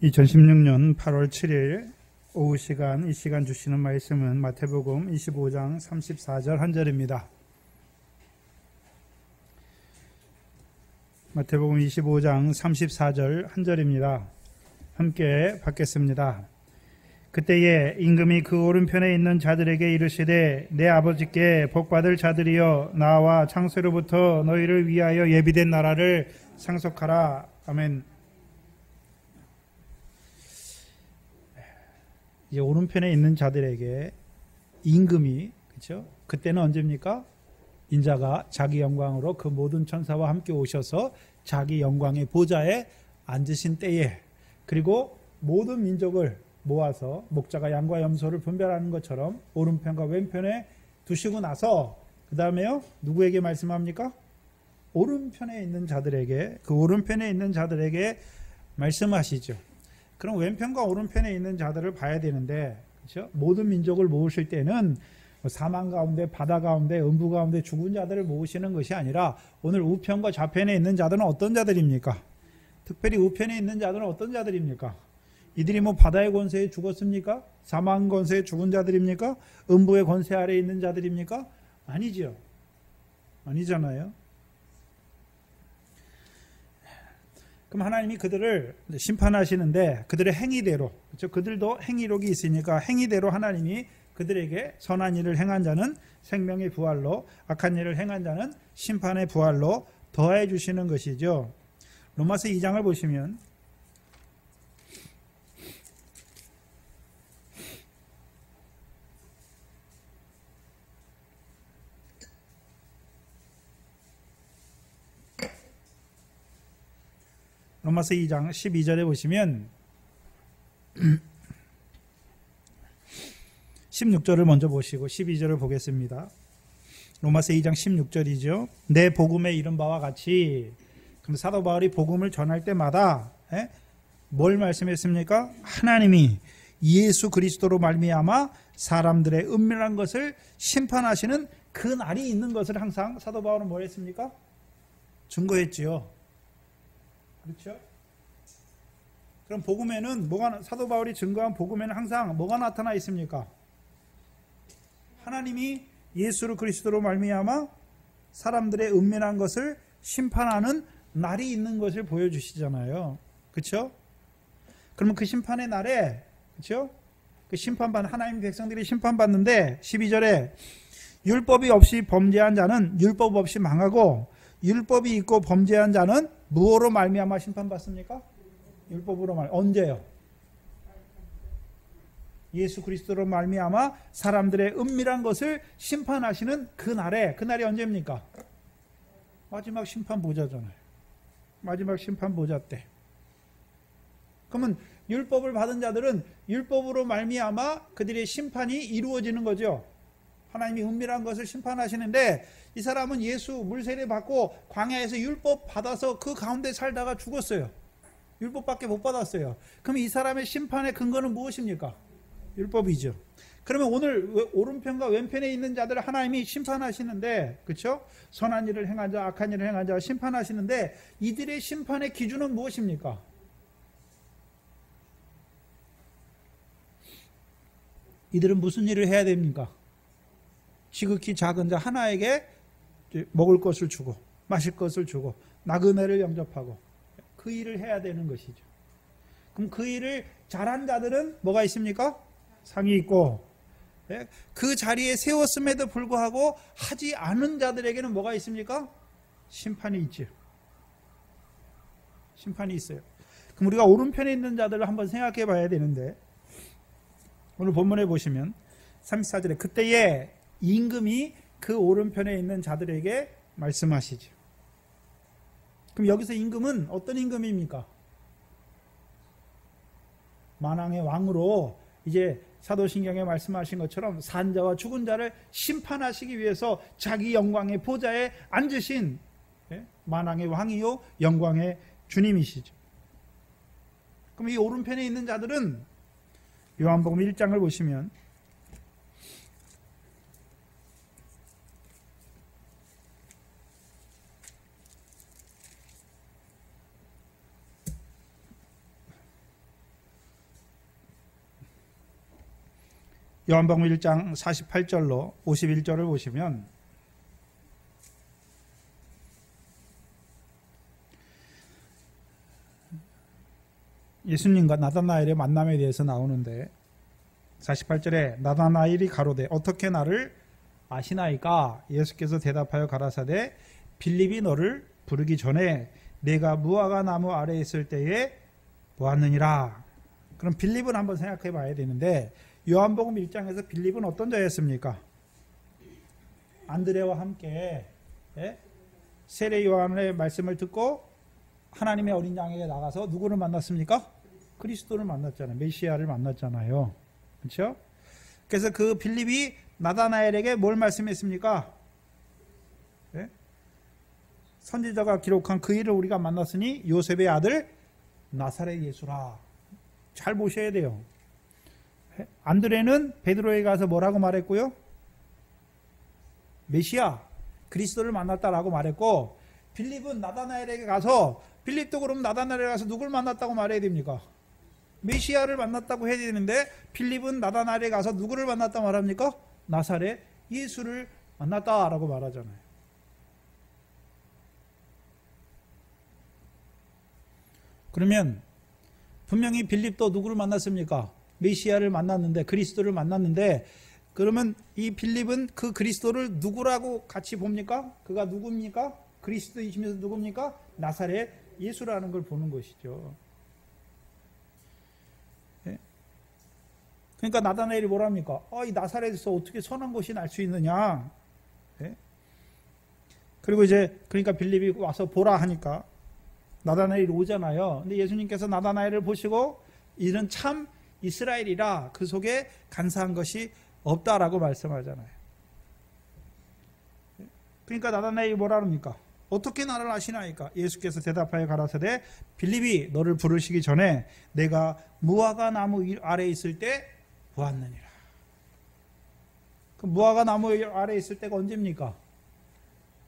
2016년 8월 7일 오후 시간, 이 시간 주시는 말씀은 마태복음 25장 34절 한 절입니다. 마태복음 25장 34절 한 절입니다. 함께 받겠습니다. 그때에 임금이 그 오른편에 있는 자들에게 이르시되 내 아버지께 복받을 자들이여 나와 창세로부터 너희를 위하여 예비된 나라를 상속하라. 아멘. 이제 오른편에 있는 자들에게 임금이, 그렇죠? 그때는 언제입니까? 인자가 자기 영광으로 그 모든 천사와 함께 오셔서 자기 영광의 보좌에 앉으신 때에, 그리고 모든 민족을 모아서 목자가 양과 염소를 분별하는 것처럼 오른편과 왼편에 두시고 나서 그 다음에요, 누구에게 말씀합니까? 오른편에 있는 자들에게, 그 오른편에 있는 자들에게 말씀하시죠. 그럼 왼편과 오른편에 있는 자들을 봐야 되는데, 그렇죠? 모든 민족을 모으실 때는 사망 가운데, 바다 가운데, 음부 가운데 죽은 자들을 모으시는 것이 아니라 오늘 우편과 좌편에 있는 자들은 어떤 자들입니까? 특별히 우편에 있는 자들은 어떤 자들입니까? 이들이 뭐 바다의 권세에 죽었습니까? 사망 권세에 죽은 자들입니까? 음부의 권세 아래에 있는 자들입니까? 아니죠. 아니잖아요. 그럼 하나님이 그들을 심판하시는데 그들의 행위대로, 그렇죠? 그들도 행위록이 있으니까 행위대로 하나님이 그들에게 선한 일을 행한 자는 생명의 부활로, 악한 일을 행한 자는 심판의 부활로 더해 주시는 것이죠. 로마서 2장을 보시면 로마서 2장 12절에 보시면 16절을 먼저 보시고 12절을 보겠습니다. 로마서 2장 16절이죠. 내 복음에 이른 바와 같이, 그럼 사도 바울이 복음을 전할 때마다 뭘 말씀했습니까? 하나님이 예수 그리스도로 말미암아 사람들의 은밀한 것을 심판하시는 그 날이 있는 것을 항상 사도 바울은 뭘 했습니까? 증거했지요. 그렇죠? 그럼 복음에는 사도 바울이 증거한 복음에는 항상 뭐가 나타나 있습니까? 하나님이 예수 그리스도로 말미암아 사람들의 은밀한 것을 심판하는 날이 있는 것을 보여주시잖아요. 그렇죠? 그러면 그 심판의 날에, 그렇죠? 그 심판받는 하나님 백성들이 심판받는데 12절에 율법이 없이 범죄한 자는 율법 없이 망하고 율법이 있고 범죄한 자는 무엇으로 말미암아 심판받습니까? 율법으로 언제요? 예수 그리스도로 말미암아 사람들의 은밀한 것을 심판하시는 그 날에, 그 날이 언제입니까? 마지막 심판 보좌잖아요. 마지막 심판 보좌 때. 그러면 율법을 받은 자들은 율법으로 말미암아 그들의 심판이 이루어지는 거죠. 하나님이 은밀한 것을 심판하시는데 이 사람은 예수 물세례 받고 광야에서 율법 받아서 그 가운데 살다가 죽었어요. 율법밖에 못 받았어요. 그럼 이 사람의 심판의 근거는 무엇입니까? 율법이죠. 그러면 오늘 오른편과 왼편에 있는 자들을 하나님이 심판하시는데, 그렇죠? 선한 일을 행한 자, 악한 일을 행한 자 심판하시는데 이들의 심판의 기준은 무엇입니까? 이들은 무슨 일을 해야 됩니까? 지극히 작은 자 하나에게 먹을 것을 주고 마실 것을 주고 나그네를 영접하고 그 일을 해야 되는 것이죠. 그럼 그 일을 잘한 자들은 뭐가 있습니까? 상이 있고, 그 자리에 세웠음에도 불구하고 하지 않은 자들에게는 뭐가 있습니까? 심판이 있죠. 심판이 있어요. 그럼 우리가 오른편에 있는 자들을 한번 생각해 봐야 되는데, 오늘 본문에 보시면 34절에 그때에 임금이 그 오른편에 있는 자들에게 말씀하시죠. 그럼 여기서 임금은 어떤 임금입니까? 만왕의 왕으로 이제 사도신경에 말씀하신 것처럼 산자와 죽은 자를 심판하시기 위해서 자기 영광의 보좌에 앉으신 만왕의 왕이요 영광의 주님이시죠. 그럼 이 오른편에 있는 자들은 요한복음 1장을 보시면 요한복음 1장 48절로 51절을 보시면 예수님과 나다나엘의 만남에 대해서 나오는데 48절에 나다나엘이 가로되 어떻게 나를 아시나이까? 예수께서 대답하여 가라사대 빌립이 너를 부르기 전에 내가 무화과 나무 아래에 있을 때에 보았느니라. 그럼 빌립은 한번 생각해 봐야 되는데 요한복음 1장에서 빌립은 어떤 자였습니까? 안드레와 함께 세례 요한의 말씀을 듣고 하나님의 어린 양에게 나가서 누구를 만났습니까? 그리스도를 만났잖아요. 메시아를 만났잖아요. 그렇죠? 그래서 그 빌립이 나다나엘에게 뭘 말씀했습니까? 네? 선지자가 기록한 그 일을 우리가 만났으니 요셉의 아들 나사렛 예수라. 잘 보셔야 돼요. 안드레는 베드로에게 가서 뭐라고 말했고요? 메시아 그리스도를 만났다라고 말했고, 빌립은 나다나엘에게 가서, 빌립도 그럼 나다나엘에 가서 누굴 만났다고 말해야 됩니까? 메시아를 만났다고 해야 되는데 빌립은 나다나엘에 가서 누구를 만났다고 말합니까? 나사렛 예수를 만났다라고 말하잖아요. 그러면 분명히 빌립도 누구를 만났습니까? 메시아를 만났는데, 그리스도를 만났는데, 그러면 이 빌립은 그 그리스도를 누구라고 같이 봅니까? 그가 누굽니까? 그리스도이시면서 누굽니까? 나사렛 예수라는 걸 보는 것이죠. 네? 그러니까 나다나엘이 뭐랍니까? 이 나사렛에서 어떻게 선한 것이 날 수 있느냐? 네? 그리고 이제 그러니까 빌립이 와서 보라 하니까 나다나엘이 오잖아요. 근데 예수님께서 나다나엘을 보시고 이는 참 이스라엘이라 그 속에 간사한 것이 없다라고 말씀하잖아요. 그러니까 나다나엘이 뭐라 합니까? 어떻게 나를 아시나이까? 예수께서 대답하여 가라사대 빌립이 너를 부르시기 전에 내가 무화과 나무 아래에 있을 때 보았느니라. 그 무화과 나무 아래에 있을 때가 언제입니까?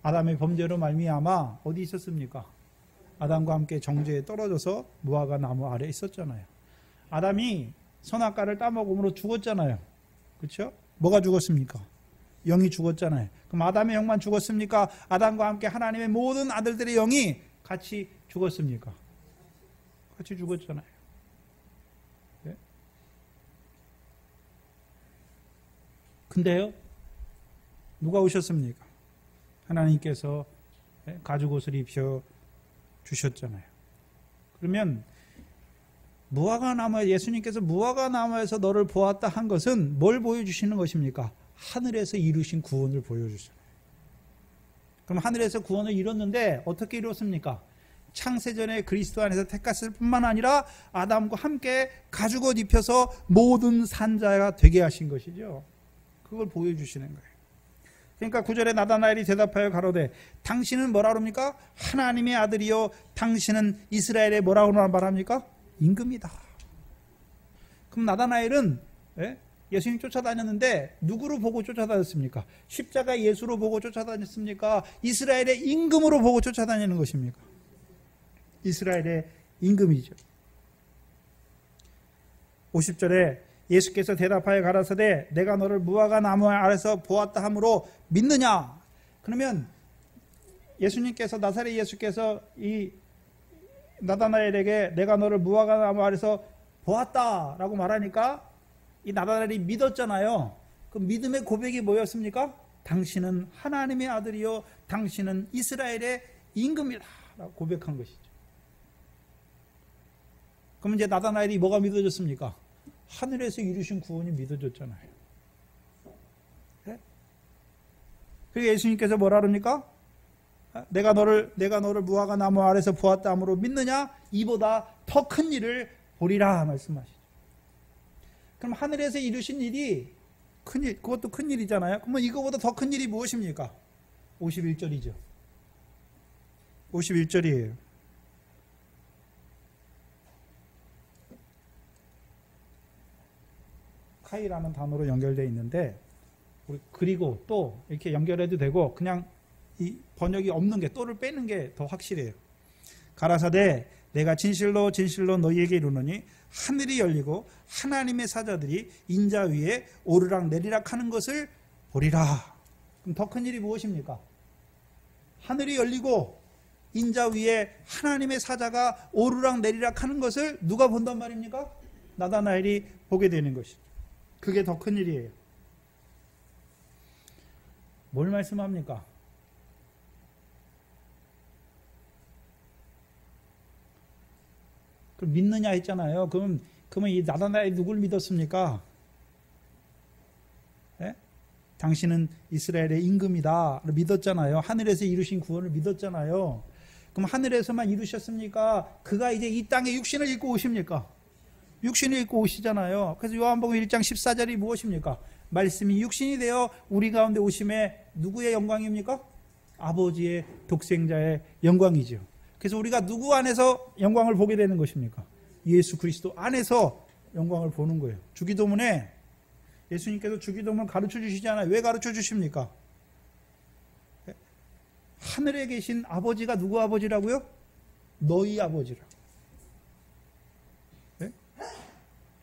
아담의 범죄로 말미암아 어디 있었습니까? 아담과 함께 정죄에 떨어져서 무화과 나무 아래에 있었잖아요. 아담이 선악과를 따먹음으로 죽었잖아요. 그렇죠? 뭐가 죽었습니까? 영이 죽었잖아요. 그럼 아담의 영만 죽었습니까? 아담과 함께 하나님의 모든 아들들의 영이 같이 죽었습니까? 같이 죽었잖아요. 네? 근데요, 누가 오셨습니까? 하나님께서 가죽옷을 입혀 주셨잖아요. 그러면 무화과 나무에, 예수님께서 무화과 나무에서 너를 보았다 한 것은 뭘 보여주시는 것입니까? 하늘에서 이루신 구원을 보여주잖아요. 그럼 하늘에서 구원을 이뤘는데 어떻게 이뤘습니까? 창세전에 그리스도 안에서 택했을 뿐만 아니라 아담과 함께 가죽옷 입혀서 모든 산자가 되게 하신 것이죠. 그걸 보여주시는 거예요. 그러니까 9절에 나다나엘이 대답하여 가로되 당신은 뭐라 그럽니까? 하나님의 아들이요 당신은 이스라엘의 뭐라고 말합니까? 임금이다. 그럼 나다나엘은 예수님 쫓아다녔는데 누구로 보고 쫓아다녔습니까? 십자가 예수로 보고 쫓아다녔습니까? 이스라엘의 임금으로 보고 쫓아다니는 것입니까? 이스라엘의 임금이죠. 50절에 예수께서 대답하여 가라사대 내가 너를 무화과 나무 아래서 보았다 함으로 믿느냐? 그러면 예수님께서, 나사렛 예수께서 이 나다나엘에게 내가 너를 무화과 나무 아래서 보았다라고 말하니까 이 나다나엘이 믿었잖아요. 그 믿음의 고백이 뭐였습니까? 당신은 하나님의 아들이요 당신은 이스라엘의 임금이다 라고 고백한 것이죠. 그럼 이제 나다나엘이 뭐가 믿어졌습니까? 하늘에서 이루신 구원이 믿어졌잖아요. 네? 그리고 예수님께서 뭐라 그럽니까? 내가 너를 무화과 나무 아래서 보았다 함으로 믿느냐? 이보다 더 큰 일을 보리라 말씀하시죠. 그럼 하늘에서 이루신 일이 큰 일, 그것도 큰 일이잖아요. 그러면 이거보다 더 큰 일이 무엇입니까? 51절이죠. 51절이에요. 카이라는 단어로 연결되어 있는데 우리 그리고 또 이렇게 연결해도 되고 그냥 이 번역이 없는 게 또를 빼는 게 더 확실해요. 가라사대 내가 진실로 진실로 너희에게 이르노니 하늘이 열리고 하나님의 사자들이 인자 위에 오르락 내리락 하는 것을 보리라. 그럼 더 큰 일이 무엇입니까? 하늘이 열리고 인자 위에 하나님의 사자가 오르락 내리락 하는 것을 누가 본단 말입니까? 나다나엘이 보게 되는 것이죠. 그게 더 큰 일이에요. 뭘 말씀합니까? 그럼 믿느냐 했잖아요. 그러면 이 나다나엘이 누굴 믿었습니까? 예? 당신은 이스라엘의 임금이다 믿었잖아요. 하늘에서 이루신 구원을 믿었잖아요. 그럼 하늘에서만 이루셨습니까? 그가 이제 이 땅에 육신을 입고 오십니까? 육신을 입고 오시잖아요. 그래서 요한복음 1장 14절이 무엇입니까? 말씀이 육신이 되어 우리 가운데 오심에 누구의 영광입니까? 아버지의 독생자의 영광이죠. 그래서 우리가 누구 안에서 영광을 보게 되는 것입니까? 예수 그리스도 안에서 영광을 보는 거예요. 주기도문에 예수님께서 주기도문을 가르쳐 주시잖아요. 왜 가르쳐 주십니까? 하늘에 계신 아버지가 누구 아버지라고요? 너희 아버지라. 네?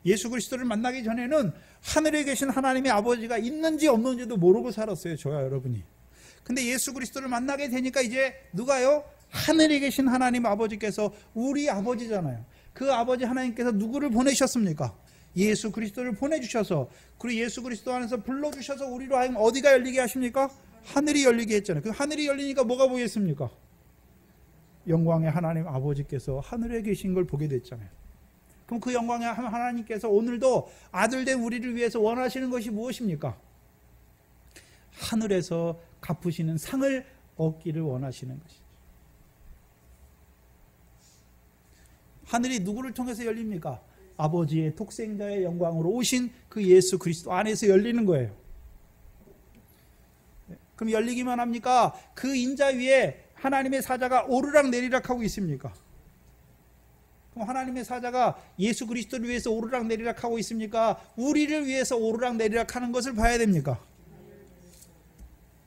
예수 그리스도를 만나기 전에는 하늘에 계신 하나님의 아버지가 있는지 없는지도 모르고 살았어요. 저와 여러분이. 근데 예수 그리스도를 만나게 되니까 이제 누가요? 하늘에 계신 하나님 아버지께서 우리 아버지잖아요. 그 아버지 하나님께서 누구를 보내셨습니까? 예수 그리스도를 보내주셔서, 그리고 예수 그리스도 안에서 불러주셔서 우리로 하여금 어디가 열리게 하십니까? 하늘이 열리게 했잖아요. 그 하늘이 열리니까 뭐가 보이겠습니까? 영광의 하나님 아버지께서 하늘에 계신 걸 보게 됐잖아요. 그럼 그 영광의 하나님께서 오늘도 아들된 우리를 위해서 원하시는 것이 무엇입니까? 하늘에서 갚으시는 상을 얻기를 원하시는 것이죠. 하늘이 누구를 통해서 열립니까? 아버지의 독생자의 영광으로 오신 그 예수 그리스도 안에서 열리는 거예요. 그럼 열리기만 합니까? 그 인자 위에 하나님의 사자가 오르락 내리락 하고 있습니까? 그럼 하나님의 사자가 예수 그리스도를 위해서 오르락 내리락 하고 있습니까? 우리를 위해서 오르락 내리락 하는 것을 봐야 됩니까?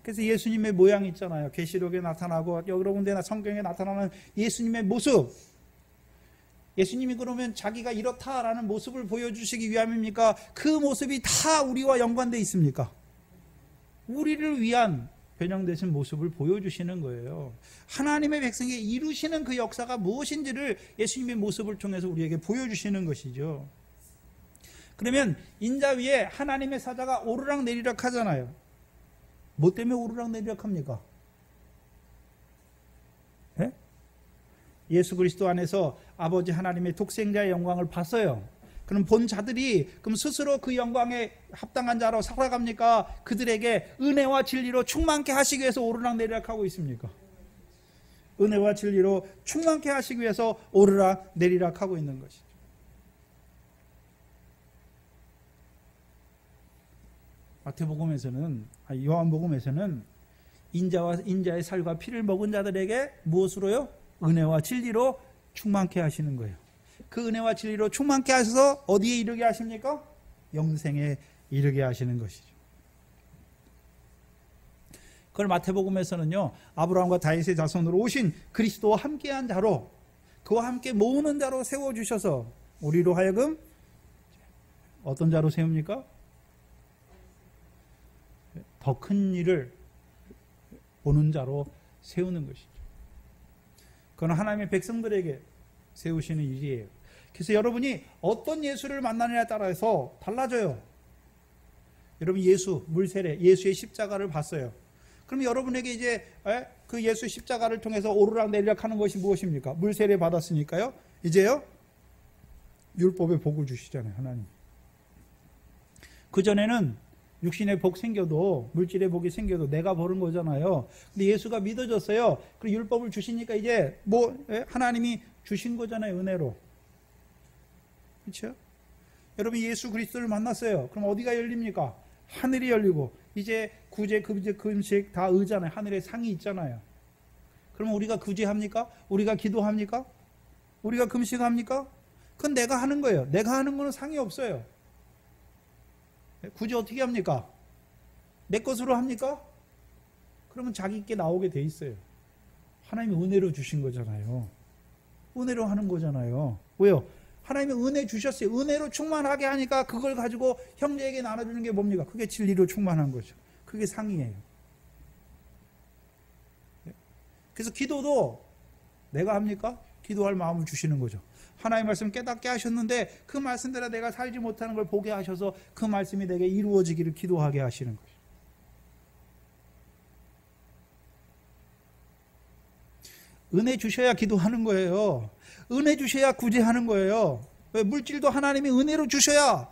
그래서 예수님의 모양이 있잖아요. 계시록에 나타나고 여러 군데나 성경에 나타나는 예수님의 모습. 예수님이 그러면 자기가 이렇다라는 모습을 보여주시기 위함입니까? 그 모습이 다 우리와 연관되어 있습니까? 우리를 위한 변형되신 모습을 보여주시는 거예요. 하나님의 백성에게 이루시는 그 역사가 무엇인지를 예수님의 모습을 통해서 우리에게 보여주시는 것이죠. 그러면 인자 위에 하나님의 사자가 오르락 내리락 하잖아요. 뭐 때문에 오르락 내리락 합니까? 네? 예수 그리스도 안에서 아버지 하나님의 독생자의 영광을 봤어요. 그럼 본 자들이 그럼 스스로 그 영광에 합당한 자로 살아갑니까? 그들에게 은혜와 진리로 충만케 하시기 위해서 오르락 내리락 하고 있습니까? 은혜와 진리로 충만케 하시기 위해서 오르락 내리락 하고 있는 것이죠. 마태복음에서는, 요한복음에서는 인자의 살과 피를 먹은 자들에게 무엇으로요? 은혜와 진리로 충만케 하시는 거예요. 그 은혜와 진리로 충만케 하셔서 어디에 이르게 하십니까? 영생에 이르게 하시는 것이죠. 그걸 마태복음에서는요, 아브라함과 다윗의 자손으로 오신 그리스도와 함께한 자로, 그와 함께 모으는 자로 세워주셔서 우리로 하여금 어떤 자로 세웁니까? 더 큰 일을 보는 자로 세우는 것이죠. 그건 하나님의 백성들에게 세우시는 일이에요. 그래서 여러분이 어떤 예수를 만나느냐에 따라서 달라져요. 여러분 예수, 물세례, 예수의 십자가를 봤어요. 그럼 여러분에게 이제 그 예수 십자가를 통해서 오르락 내리락 하는 것이 무엇입니까? 물세례 받았으니까요. 이제요 율법의 복을 주시잖아요. 하나님. 그전에는 육신의 복 생겨도, 물질의 복이 생겨도 내가 버는 거잖아요. 근데 예수가 믿어졌어요. 그리고 율법을 주시니까 이제 하나님이 주신 거잖아요. 은혜로. 그렇죠? 여러분 예수 그리스도를 만났어요. 그럼 어디가 열립니까? 하늘이 열리고 이제 구제, 금제, 금식 다 의잖아요. 하늘에 상이 있잖아요. 그러면 우리가 구제합니까? 우리가 기도합니까? 우리가 금식합니까? 그건 내가 하는 거예요. 내가 하는 거는 상이 없어요. 구제 어떻게 합니까? 내 것으로 합니까? 그러면 자기께 나오게 돼 있어요. 하나님이 은혜로 주신 거잖아요. 은혜로 하는 거잖아요. 왜요? 하나님이 은혜 주셨어요. 은혜로 충만하게 하니까 그걸 가지고 형제에게 나눠주는 게 뭡니까? 그게 진리로 충만한 거죠. 그게 상이에요. 그래서 기도도 내가 합니까? 기도할 마음을 주시는 거죠. 하나님의 말씀 깨닫게 하셨는데 그 말씀대로 내가 살지 못하는 걸 보게 하셔서 그 말씀이 내게 이루어지기를 기도하게 하시는 거죠. 은혜 주셔야 기도하는 거예요. 은혜 주셔야 구제하는 거예요. 왜? 물질도 하나님이 은혜로 주셔야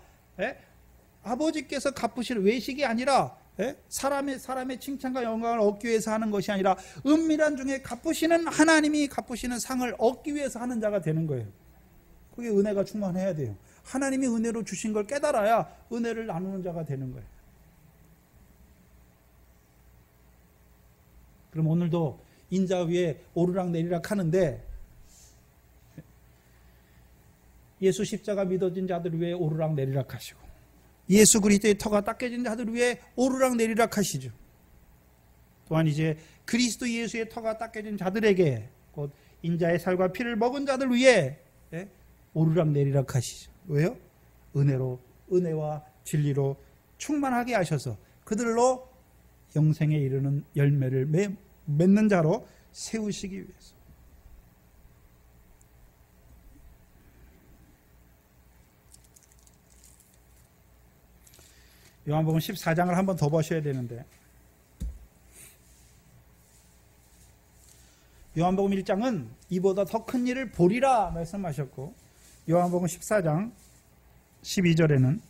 아버지께서 갚으실 외식이 아니라 사람의 칭찬과 영광을 얻기 위해서 하는 것이 아니라 은밀한 중에 갚으시는 하나님이 갚으시는 상을 얻기 위해서 하는 자가 되는 거예요. 그게 은혜가 충만해야 돼요. 하나님이 은혜로 주신 걸 깨달아야 은혜를 나누는 자가 되는 거예요. 그럼 오늘도 인자 위에 오르락 내리락 하는데 예수 십자가 믿어진 자들 위에 오르락 내리락 하시고 예수 그리스도의 터가 닦여진 자들 위에 오르락 내리락 하시죠. 또한 이제 그리스도 예수의 터가 닦여진 자들에게 곧 인자의 살과 피를 먹은 자들 위에 오르락 내리락 하시죠. 왜요? 은혜와 진리로 충만하게 하셔서 그들로 영생에 이르는 열매를 맺는 자로 세우시기 위해서. 요한복음 14장을 한 번 더 보셔야 되는데 요한복음 1장은 이보다 더 큰 일을 보리라 말씀하셨고 요한복음 14장 12절에는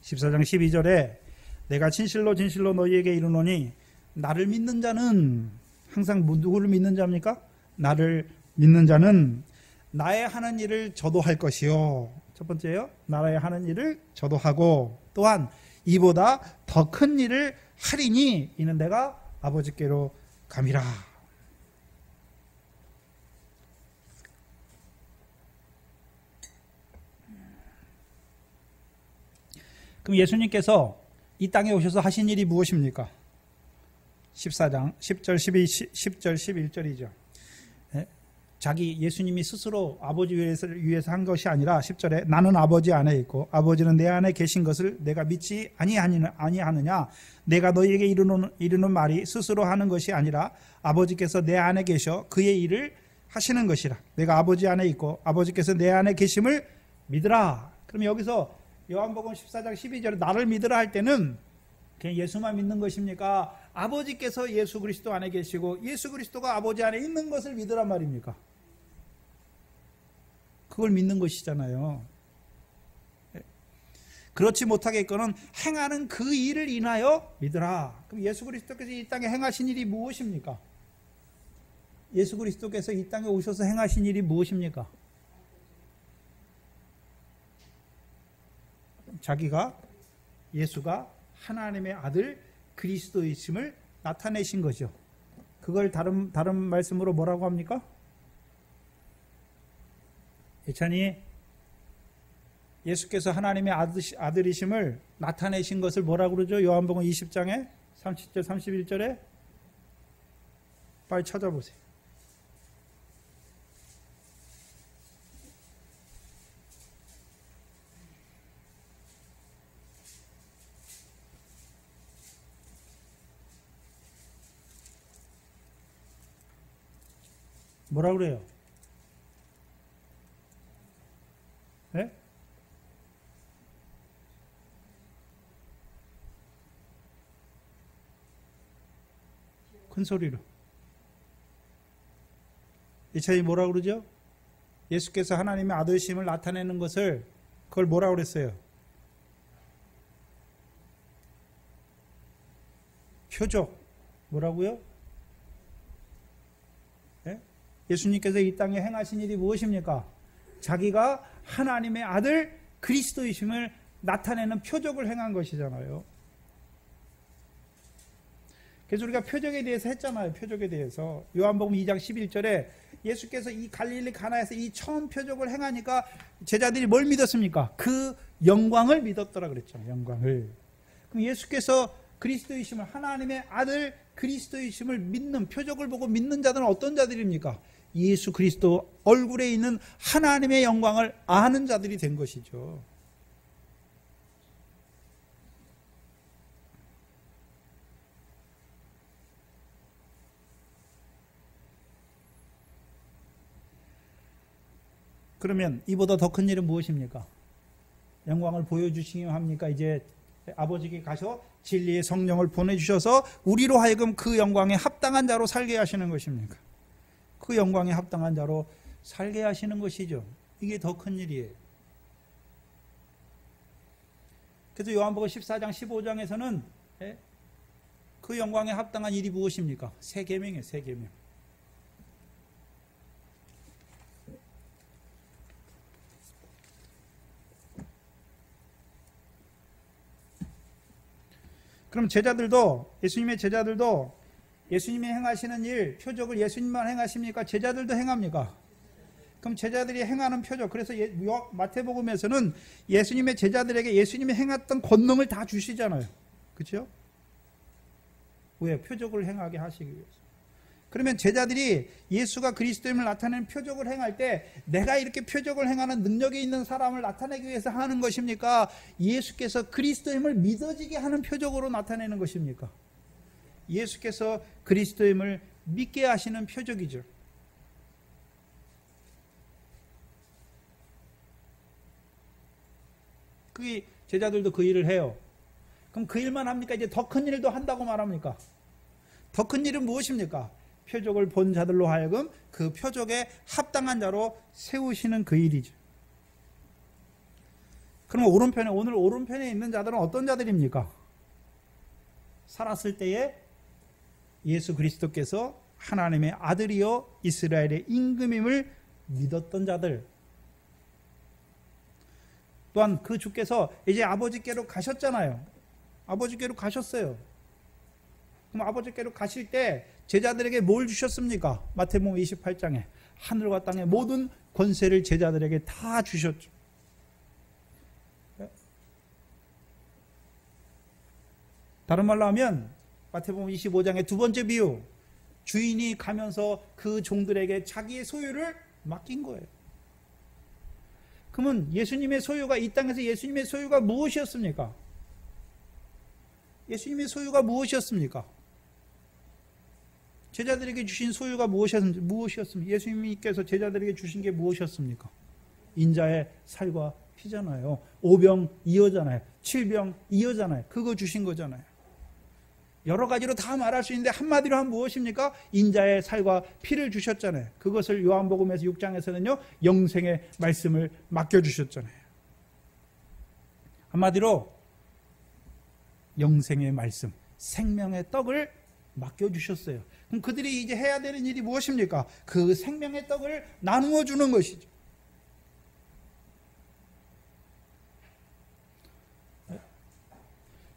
14장 12절에 내가 진실로 진실로 너희에게 이르노니 나를 믿는 자는 항상 누구를 믿는 자입니까? 나를 믿는 자는 나의 하는 일을 저도 할 것이요. 첫 번째요. 나의 하는 일을 저도 하고 또한 이보다 더 큰 일을 하리니 이는 내가 아버지께로 감이라. 그럼 예수님께서 이 땅에 오셔서 하신 일이 무엇입니까? 14장 10절 10절 11절이죠. 자기 예수님이 스스로 아버지 위해서 한 것이 아니라 10절에 나는 아버지 안에 있고 아버지는 내 안에 계신 것을 내가 믿지 아니하느냐. 내가 너희에게 이르는 말이 스스로 하는 것이 아니라 아버지께서 내 안에 계셔 그의 일을 하시는 것이라. 내가 아버지 안에 있고 아버지께서 내 안에 계심을 믿으라. 그럼 여기서 요한복음 14장 12절에 나를 믿으라 할 때는 그냥 예수만 믿는 것입니까? 아버지께서 예수 그리스도 안에 계시고 예수 그리스도가 아버지 안에 있는 것을 믿으란 말입니까? 그걸 믿는 것이잖아요. 그렇지 못하겠거는 행하는 그 일을 인하여 믿으라. 그럼 예수 그리스도께서 이 땅에 행하신 일이 무엇입니까? 예수 그리스도께서 이 땅에 오셔서 행하신 일이 무엇입니까? 자기가 예수가 하나님의 아들 그리스도이심을 나타내신 거죠. 그걸 다른 말씀으로 뭐라고 합니까? 예찬이 예수께서 하나님의 아들이심을 나타내신 것을 뭐라고 그러죠? 요한복음 20장에 30절 31절에 빨리 찾아보세요. 뭐라 그래요? 네? 큰 소리로. 이차이 뭐라 그러죠? 예수께서 하나님의 아들심을 나타내는 것을 그걸 뭐라 그랬어요? 표적. 뭐라고요? 네? 예수님께서 이 땅에 행하신 일이 무엇입니까? 자기가 하나님의 아들 그리스도이심을 나타내는 표적을 행한 것이잖아요. 그래서 우리가 표적에 대해서 했잖아요. 표적에 대해서 요한복음 2장 11절에 예수께서 이 갈릴리 가나에서 이 처음 표적을 행하니까 제자들이 뭘 믿었습니까? 그 영광을 믿었더라 그랬잖아요. 영광을. 그럼 예수께서 그리스도이심을 하나님의 아들 그리스도이심을 믿는, 표적을 보고 믿는 자들은 어떤 자들입니까? 예수 그리스도 얼굴에 있는 하나님의 영광을 아는 자들이 된 것이죠. 그러면 이보다 더 큰 일은 무엇입니까? 영광을 보여주시기만 합니까? 이제 아버지께 가서 진리의 성령을 보내주셔서 우리로 하여금 그 영광에 합당한 자로 살게 하시는 것입니까? 그 영광에 합당한 자로 살게 하시는 것이죠. 이게 더 큰 일이에요. 그래서 요한복음 14장 15장에서는 그 영광에 합당한 일이 무엇입니까? 새 계명이에요. 새 계명. 그럼 제자들도, 예수님의 제자들도 예수님이 행하시는 일, 표적을 예수님만 행하십니까? 제자들도 행합니까? 그럼 제자들이 행하는 표적, 그래서 마태복음에서는 예수님의 제자들에게 예수님이 행했던 권능을 다 주시잖아요. 그렇죠? 왜? 표적을 행하게 하시기 위해서. 그러면 제자들이 예수가 그리스도임을 나타내는 표적을 행할 때 내가 이렇게 표적을 행하는 능력이 있는 사람을 나타내기 위해서 하는 것입니까? 예수께서 그리스도임을 믿어지게 하는 표적으로 나타내는 것입니까? 예수께서 그리스도임을 믿게 하시는 표적이죠. 그게 제자들도 그 일을 해요. 그럼 그 일만 합니까? 이제 더 큰 일도 한다고 말합니까? 더 큰 일은 무엇입니까? 표적을 본 자들로 하여금 그 표적에 합당한 자로 세우시는 그 일이죠. 그럼 오늘 오른편에 있는 자들은 어떤 자들입니까? 살았을 때에 예수 그리스도께서 하나님의 아들이요 이스라엘의 임금임을 믿었던 자들. 또한 그 주께서 이제 아버지께로 가셨잖아요. 아버지께로 가셨어요. 그럼 아버지께로 가실 때 제자들에게 뭘 주셨습니까? 마태복음 28장에 하늘과 땅의 모든 권세를 제자들에게 다 주셨죠. 다른 말로 하면 마태복음 25장의 두 번째 비유, 주인이 가면서 그 종들에게 자기의 소유를 맡긴 거예요. 그러면 예수님의 소유가, 이 땅에서 예수님의 소유가 무엇이었습니까? 예수님의 소유가 무엇이었습니까? 제자들에게 주신 소유가 무엇이었습니까? 예수님께서 제자들에게 주신 게 무엇이었습니까? 인자의 살과 피잖아요. 5병 2어잖아요. 7병 2어잖아요. 그거 주신 거잖아요. 여러 가지로 다 말할 수 있는데 한마디로 하면 무엇입니까? 인자의 살과 피를 주셨잖아요. 그것을 요한복음에서 6장에서는요 영생의 말씀을 맡겨주셨잖아요. 한마디로 영생의 말씀, 생명의 떡을 맡겨주셨어요. 그럼 그들이 이제 해야 되는 일이 무엇입니까? 그 생명의 떡을 나누어 주는 것이죠.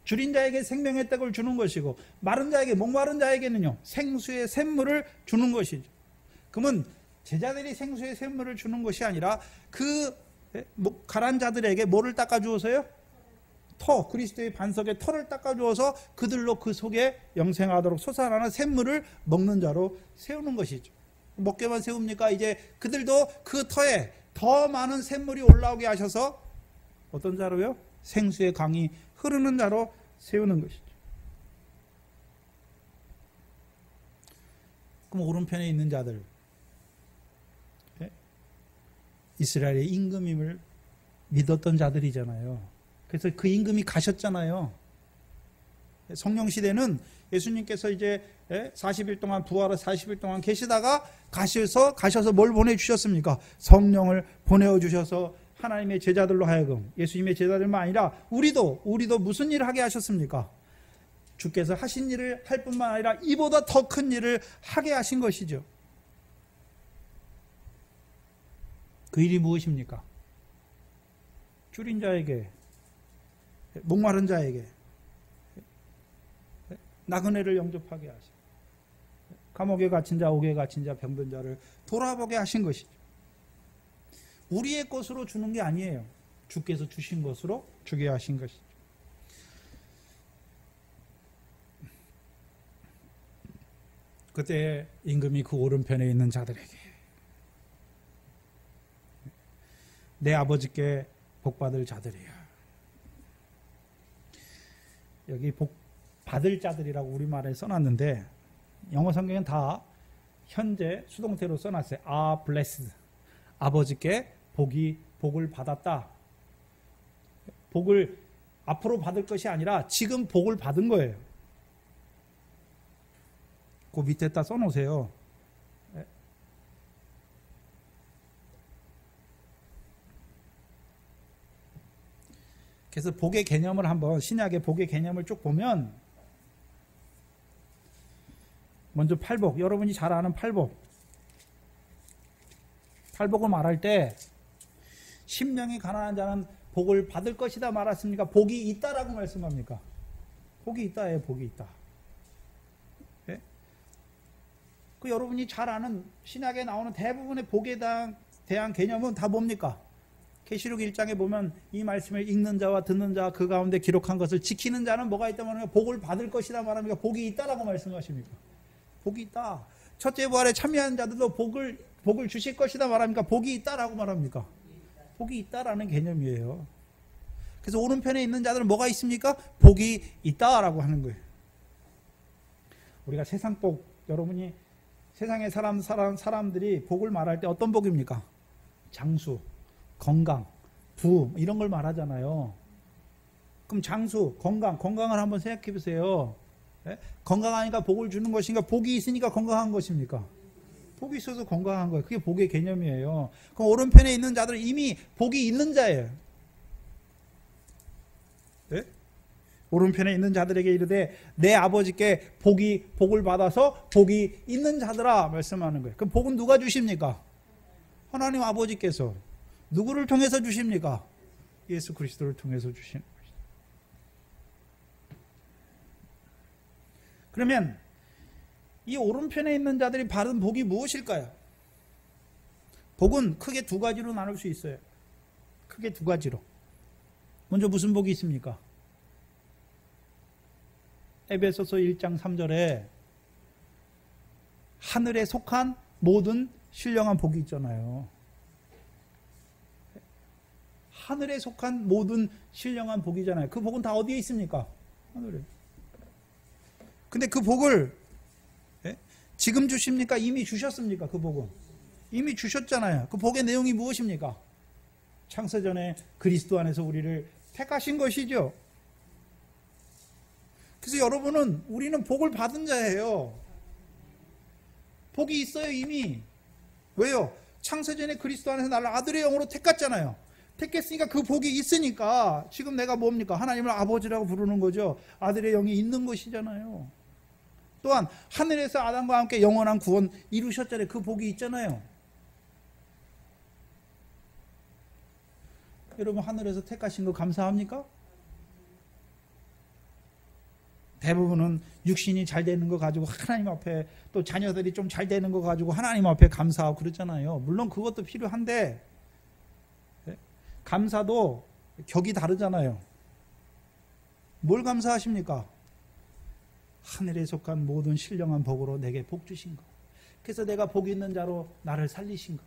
줄인 자에게 생명의 떡을 주는 것이고, 마른 자에게, 목마른 자에게는요 생수의 샘물을 주는 것이죠. 그러면 제자들이 생수의 샘물을 주는 것이 아니라 그 가란 자들에게 뭐를 닦아주어서요? 터, 그리스도의 반석에 터를 닦아주어서 그들로 그 속에 영생하도록 솟아나는 샘물을 먹는 자로 세우는 것이죠. 먹게만 세웁니까? 이제 그들도 그 터에 더 많은 샘물이 올라오게 하셔서 어떤 자로요? 생수의 강이 흐르는 자로 세우는 것이죠. 그럼 오른편에 있는 자들, 이스라엘의 임금임을 믿었던 자들이잖아요. 그래서 그 임금이 가셨잖아요. 성령 시대는 예수님께서 이제 40일 동안 부활을 40일 동안 계시다가 가셔서 뭘 보내주셨습니까? 성령을 보내주셔서 하나님의 제자들로 하여금, 예수님의 제자들만 아니라 우리도 무슨 일을 하게 하셨습니까? 주께서 하신 일을 할 뿐만 아니라 이보다 더 큰 일을 하게 하신 것이죠. 그 일이 무엇입니까? 줄인 자에게, 목마른 자에게 나그네를 영접하게 하시고, 감옥에 갇힌 자, 옥에 갇힌 자, 병든 자를 돌아보게 하신 것이죠. 우리의 것으로 주는 게 아니에요. 주께서 주신 것으로 주게 하신 것이죠. 그때 임금이 그 오른편에 있는 자들에게 내 아버지께 복받을 자들이야. 여기 복받을 자들이라고 우리말에 써놨는데 영어 성경은 다 현재 수동태로 써놨어요. are blessed. 아버지께 복을 받았다. 복을 앞으로 받을 것이 아니라 지금 복을 받은 거예요. 그 밑에다 써놓으세요. 그래서 복의 개념을 한번 신약의 복의 개념을 쭉 보면 먼저 팔복, 여러분이 잘 아는 팔복. 팔복을 말할 때 심령이 가난한 자는 복을 받을 것이다 말았습니까? 복이 있다라고 말씀합니까? 복이 있다예요. 복이 있다. 네? 그 여러분이 잘 아는 신약에 나오는 대부분의 복에 대한 개념은 다 뭡니까? 계시록 1장에 보면 이 말씀을 읽는 자와 듣는 자와 그 가운데 기록한 것을 지키는 자는 뭐가 있다 말합니까? 복을 받을 것이다 말합니까? 복이 있다라고 말씀하십니까? 복이 있다. 첫째 부활에 참여한 자들도 복을 주실 것이다 말합니까? 복이 있다라고 말합니까? 복이 있다라는 개념이에요. 그래서 오른편에 있는 자들은 뭐가 있습니까? 복이 있다라고 하는 거예요. 우리가 세상 복, 여러분이 세상의 사람들이 복을 말할 때 어떤 복입니까? 장수, 건강, 부흥 이런 걸 말하잖아요. 그럼 장수, 건강을 한번 생각해 보세요. 네? 건강하니까 복을 주는 것인가? 복이 있으니까 건강한 것입니까? 복이 있어서 건강한 거예요. 그게 복의 개념이에요. 그럼 오른편에 있는 자들은 이미 복이 있는 자예요. 네? 오른편에 있는 자들에게 이르되 내 아버지께 복을 받아서 복이 있는 자들아 말씀하는 거예요. 그럼 복은 누가 주십니까? 하나님 아버지께서. 누구를 통해서 주십니까? 예수 그리스도를 통해서 주시는 것이죠. 그러면 이 오른편에 있는 자들이 받은 복이 무엇일까요? 복은 크게 두 가지로 나눌 수 있어요. 크게 두 가지로. 먼저 무슨 복이 있습니까? 에베소서 1장 3절에 하늘에 속한 모든 신령한 복이 있잖아요. 하늘에 속한 모든 신령한 복이잖아요. 그 복은 다 어디에 있습니까? 하늘에. 근데 그 복을 지금 주십니까? 이미 주셨습니까? 그 복은 이미 주셨잖아요. 그 복의 내용이 무엇입니까? 창세전에 그리스도 안에서 우리를 택하신 것이죠. 그래서 우리는 복을 받은 자예요. 복이 있어요 이미. 왜요? 창세전에 그리스도 안에서 나를 아들의 영으로 택했잖아요. 택했으니까 그 복이 있으니까 지금 내가 뭡니까? 하나님을 아버지라고 부르는 거죠. 아들의 영이 있는 것이잖아요. 또한 하늘에서 아담과 함께 영원한 구원 이루셨잖아요. 그 복이 있잖아요. 여러분 하늘에서 택하신 거 감사합니까? 대부분은 육신이 잘 되는 거 가지고 하나님 앞에, 또 자녀들이 좀 잘 되는 거 가지고 하나님 앞에 감사하고 그러잖아요. 물론 그것도 필요한데 감사도 격이 다르잖아요. 뭘 감사하십니까? 하늘에 속한 모든 신령한 복으로 내게 복 주신 것. 그래서 내가 복 있는 자로 나를 살리신 것.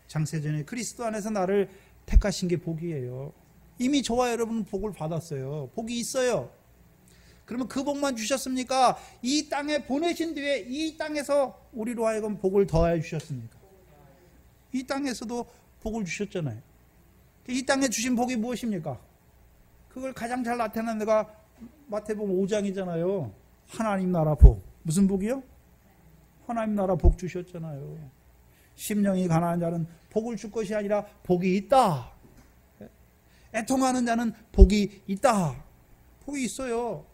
장세전에 그리스도 안에서 나를 택하신 게 복이에요. 이미 저와 여러분은 복을 받았어요. 복이 있어요. 그러면 그 복만 주셨습니까? 이 땅에 보내신 뒤에 이 땅에서 우리로 하여금 복을 더하여 주셨습니까? 이 땅에서도 복을 주셨잖아요. 이 땅에 주신 복이 무엇입니까? 그걸 가장 잘 나타내는 데가 마태복음 5장이잖아요. 하나님 나라 복. 무슨 복이요? 하나님 나라 복 주셨잖아요. 심령이 가난한 자는 복을 줄 것이 아니라 복이 있다. 애통하는 자는 복이 있다. 복이 있어요.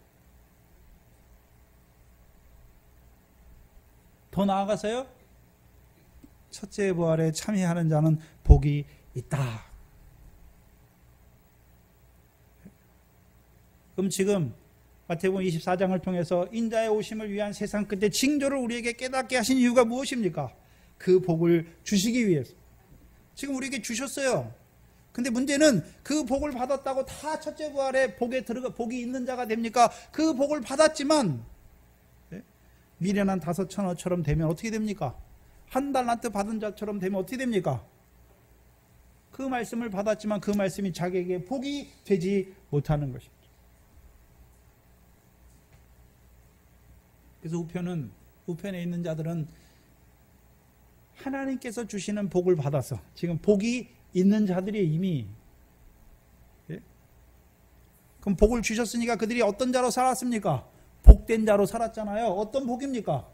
더 나아가서요. 첫째 부활에 참여하는 자는 복이 있다. 그럼 지금 마태복음 24장을 통해서 인자의 오심을 위한 세상 끝의 징조를 우리에게 깨닫게 하신 이유가 무엇입니까? 그 복을 주시기 위해서. 지금 우리에게 주셨어요. 근데 문제는 그 복을 받았다고 다 첫째 부활에 복이 있는 자가 됩니까? 그 복을 받았지만 미련한 5,000원처럼 되면 어떻게 됩니까? 한 달란트 받은 자처럼 되면 어떻게 됩니까? 그 말씀을 받았지만 그 말씀이 자기에게 복이 되지 못하는 것입니다. 그래서 우편에 있는 자들은 하나님께서 주시는 복을 받아서 지금 복이 있는 자들이 이미, 예? 그럼 복을 주셨으니까 그들이 어떤 자로 살았습니까? 복된 자로 살았잖아요. 어떤 복입니까?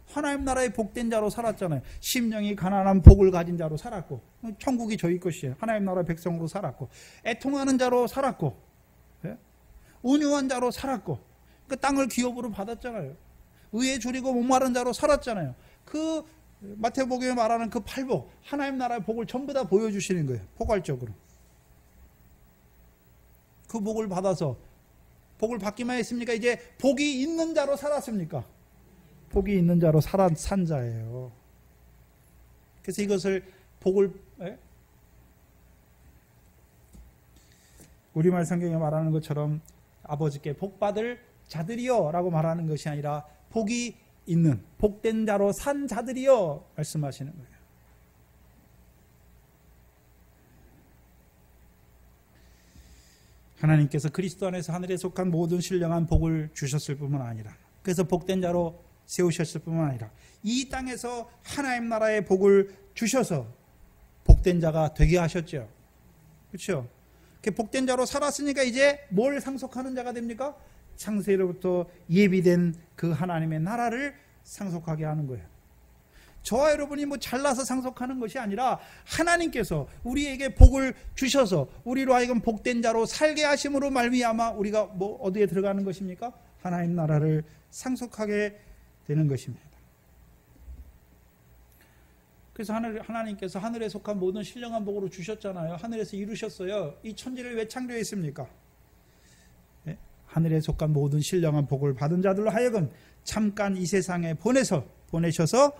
하나님 나라의 복된 자로 살았잖아요. 심령이 가난한 복을 가진 자로 살았고, 천국이 저희 것이에요. 하나님 나라의 백성으로 살았고, 애통하는 자로 살았고, 예? 온유한 자로 살았고, 그 땅을 기업으로 받았잖아요. 의에 줄이고 목마른 자로 살았잖아요. 그 마태복음에 말하는 그 8복, 하나님 나라의 복을 전부 다 보여주시는 거예요. 포괄적으로. 그 복을 받아서, 복을 받기만 했습니까? 이제 복이 있는 자로 살았습니까? 복이 있는 자로 산 자예요. 그래서 이것을 복을, 우리말 성경에 말하는 것처럼 아버지께 복 받을 자들이요 라고 말하는 것이 아니라 복이 있는, 복된 자로 산 자들이요 말씀하시는 거예요. 하나님께서 그리스도 안에서 하늘에 속한 모든 신령한 복을 주셨을 뿐만 아니라, 그래서 복된 자로 세우셨을 뿐만 아니라 이 땅에서 하나님 나라의 복을 주셔서 복된 자가 되게 하셨죠. 그렇죠? 복된 자로 살았으니까 이제 뭘 상속하는 자가 됩니까? 창세로부터 예비된 그 하나님의 나라를 상속하게 하는 거예요. 저와 여러분이 뭐 잘나서 상속하는 것이 아니라 하나님께서 우리에게 복을 주셔서 우리로 하여금 복된 자로 살게 하심으로 말미암아 우리가 뭐 어디에 들어가는 것입니까? 하나님 나라를 상속하게 되는 것입니다. 그래서 하나님께서 하늘에 속한 모든 신령한 복으로 주셨잖아요. 하늘에서 이루셨어요. 이 천지를 왜 창조했습니까? 하늘에 속한 모든 신령한 복을 받은 자들로 하여금 잠깐 이 세상에 보내셔서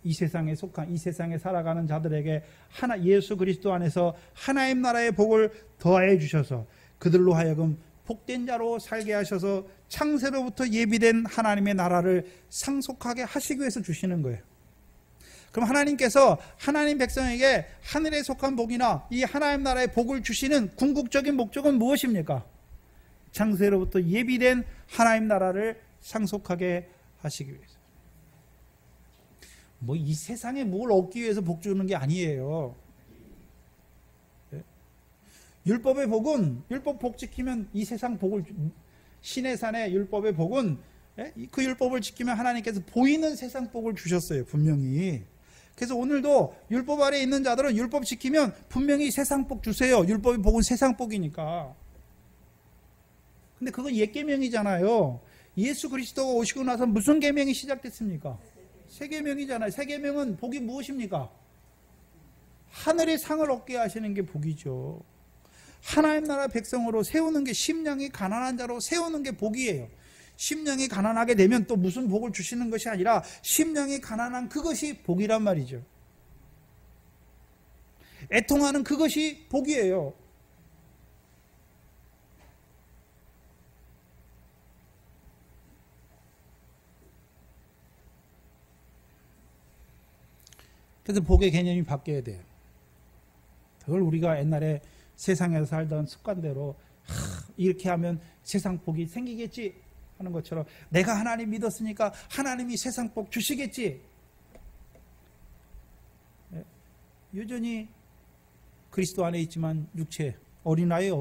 이 세상에 속한, 이 세상에 살아가는 자들에게 예수 그리스도 안에서 하나님 나라의 복을 더해 주셔서 그들로 하여금 복된 자로 살게 하셔서 창세로부터 예비된 하나님의 나라를 상속하게 하시기 위해서 주시는 거예요. 그럼 하나님께서 하나님 백성에게 하늘에 속한 복이나 이 하나님 나라의 복을 주시는 궁극적인 목적은 무엇입니까? 창세로부터 예비된 하나님 나라를 상속하게 하시기 위해서. 뭐 이 세상에 뭘 얻기 위해서 복 주는 게 아니에요. 율법의 복은, 율법 복 지키면 이 세상 복을, 신의 산의 율법의 복은 그 율법을 지키면 하나님께서 보이는 세상 복을 주셨어요. 분명히. 그래서 오늘도 율법 아래에 있는 자들은 율법 지키면 분명히 세상 복 주세요. 율법의 복은 세상 복이니까. 근데 그건 옛 계명이잖아요. 예수 그리스도가 오시고 나서 무슨 계명이 시작됐습니까? 새 계명이잖아요. 새 계명은 복이 무엇입니까? 하늘의 상을 얻게 하시는 게 복이죠. 하나님 나라 백성으로 세우는 게, 심령이 가난한 자로 세우는 게 복이에요. 심령이 가난하게 되면 또 무슨 복을 주시는 것이 아니라 심령이 가난한 그것이 복이란 말이죠. 애통하는 그것이 복이에요. 그래서 복의 개념이 바뀌어야 돼요. 그걸 우리가 옛날에 세상에서 살던 습관대로 이렇게 하면 세상 복이 생기겠지 하는 것처럼, 내가 하나님 믿었으니까 하나님이 세상 복 주시겠지. 여전히 그리스도 안에 있지만 육체, 어린아이.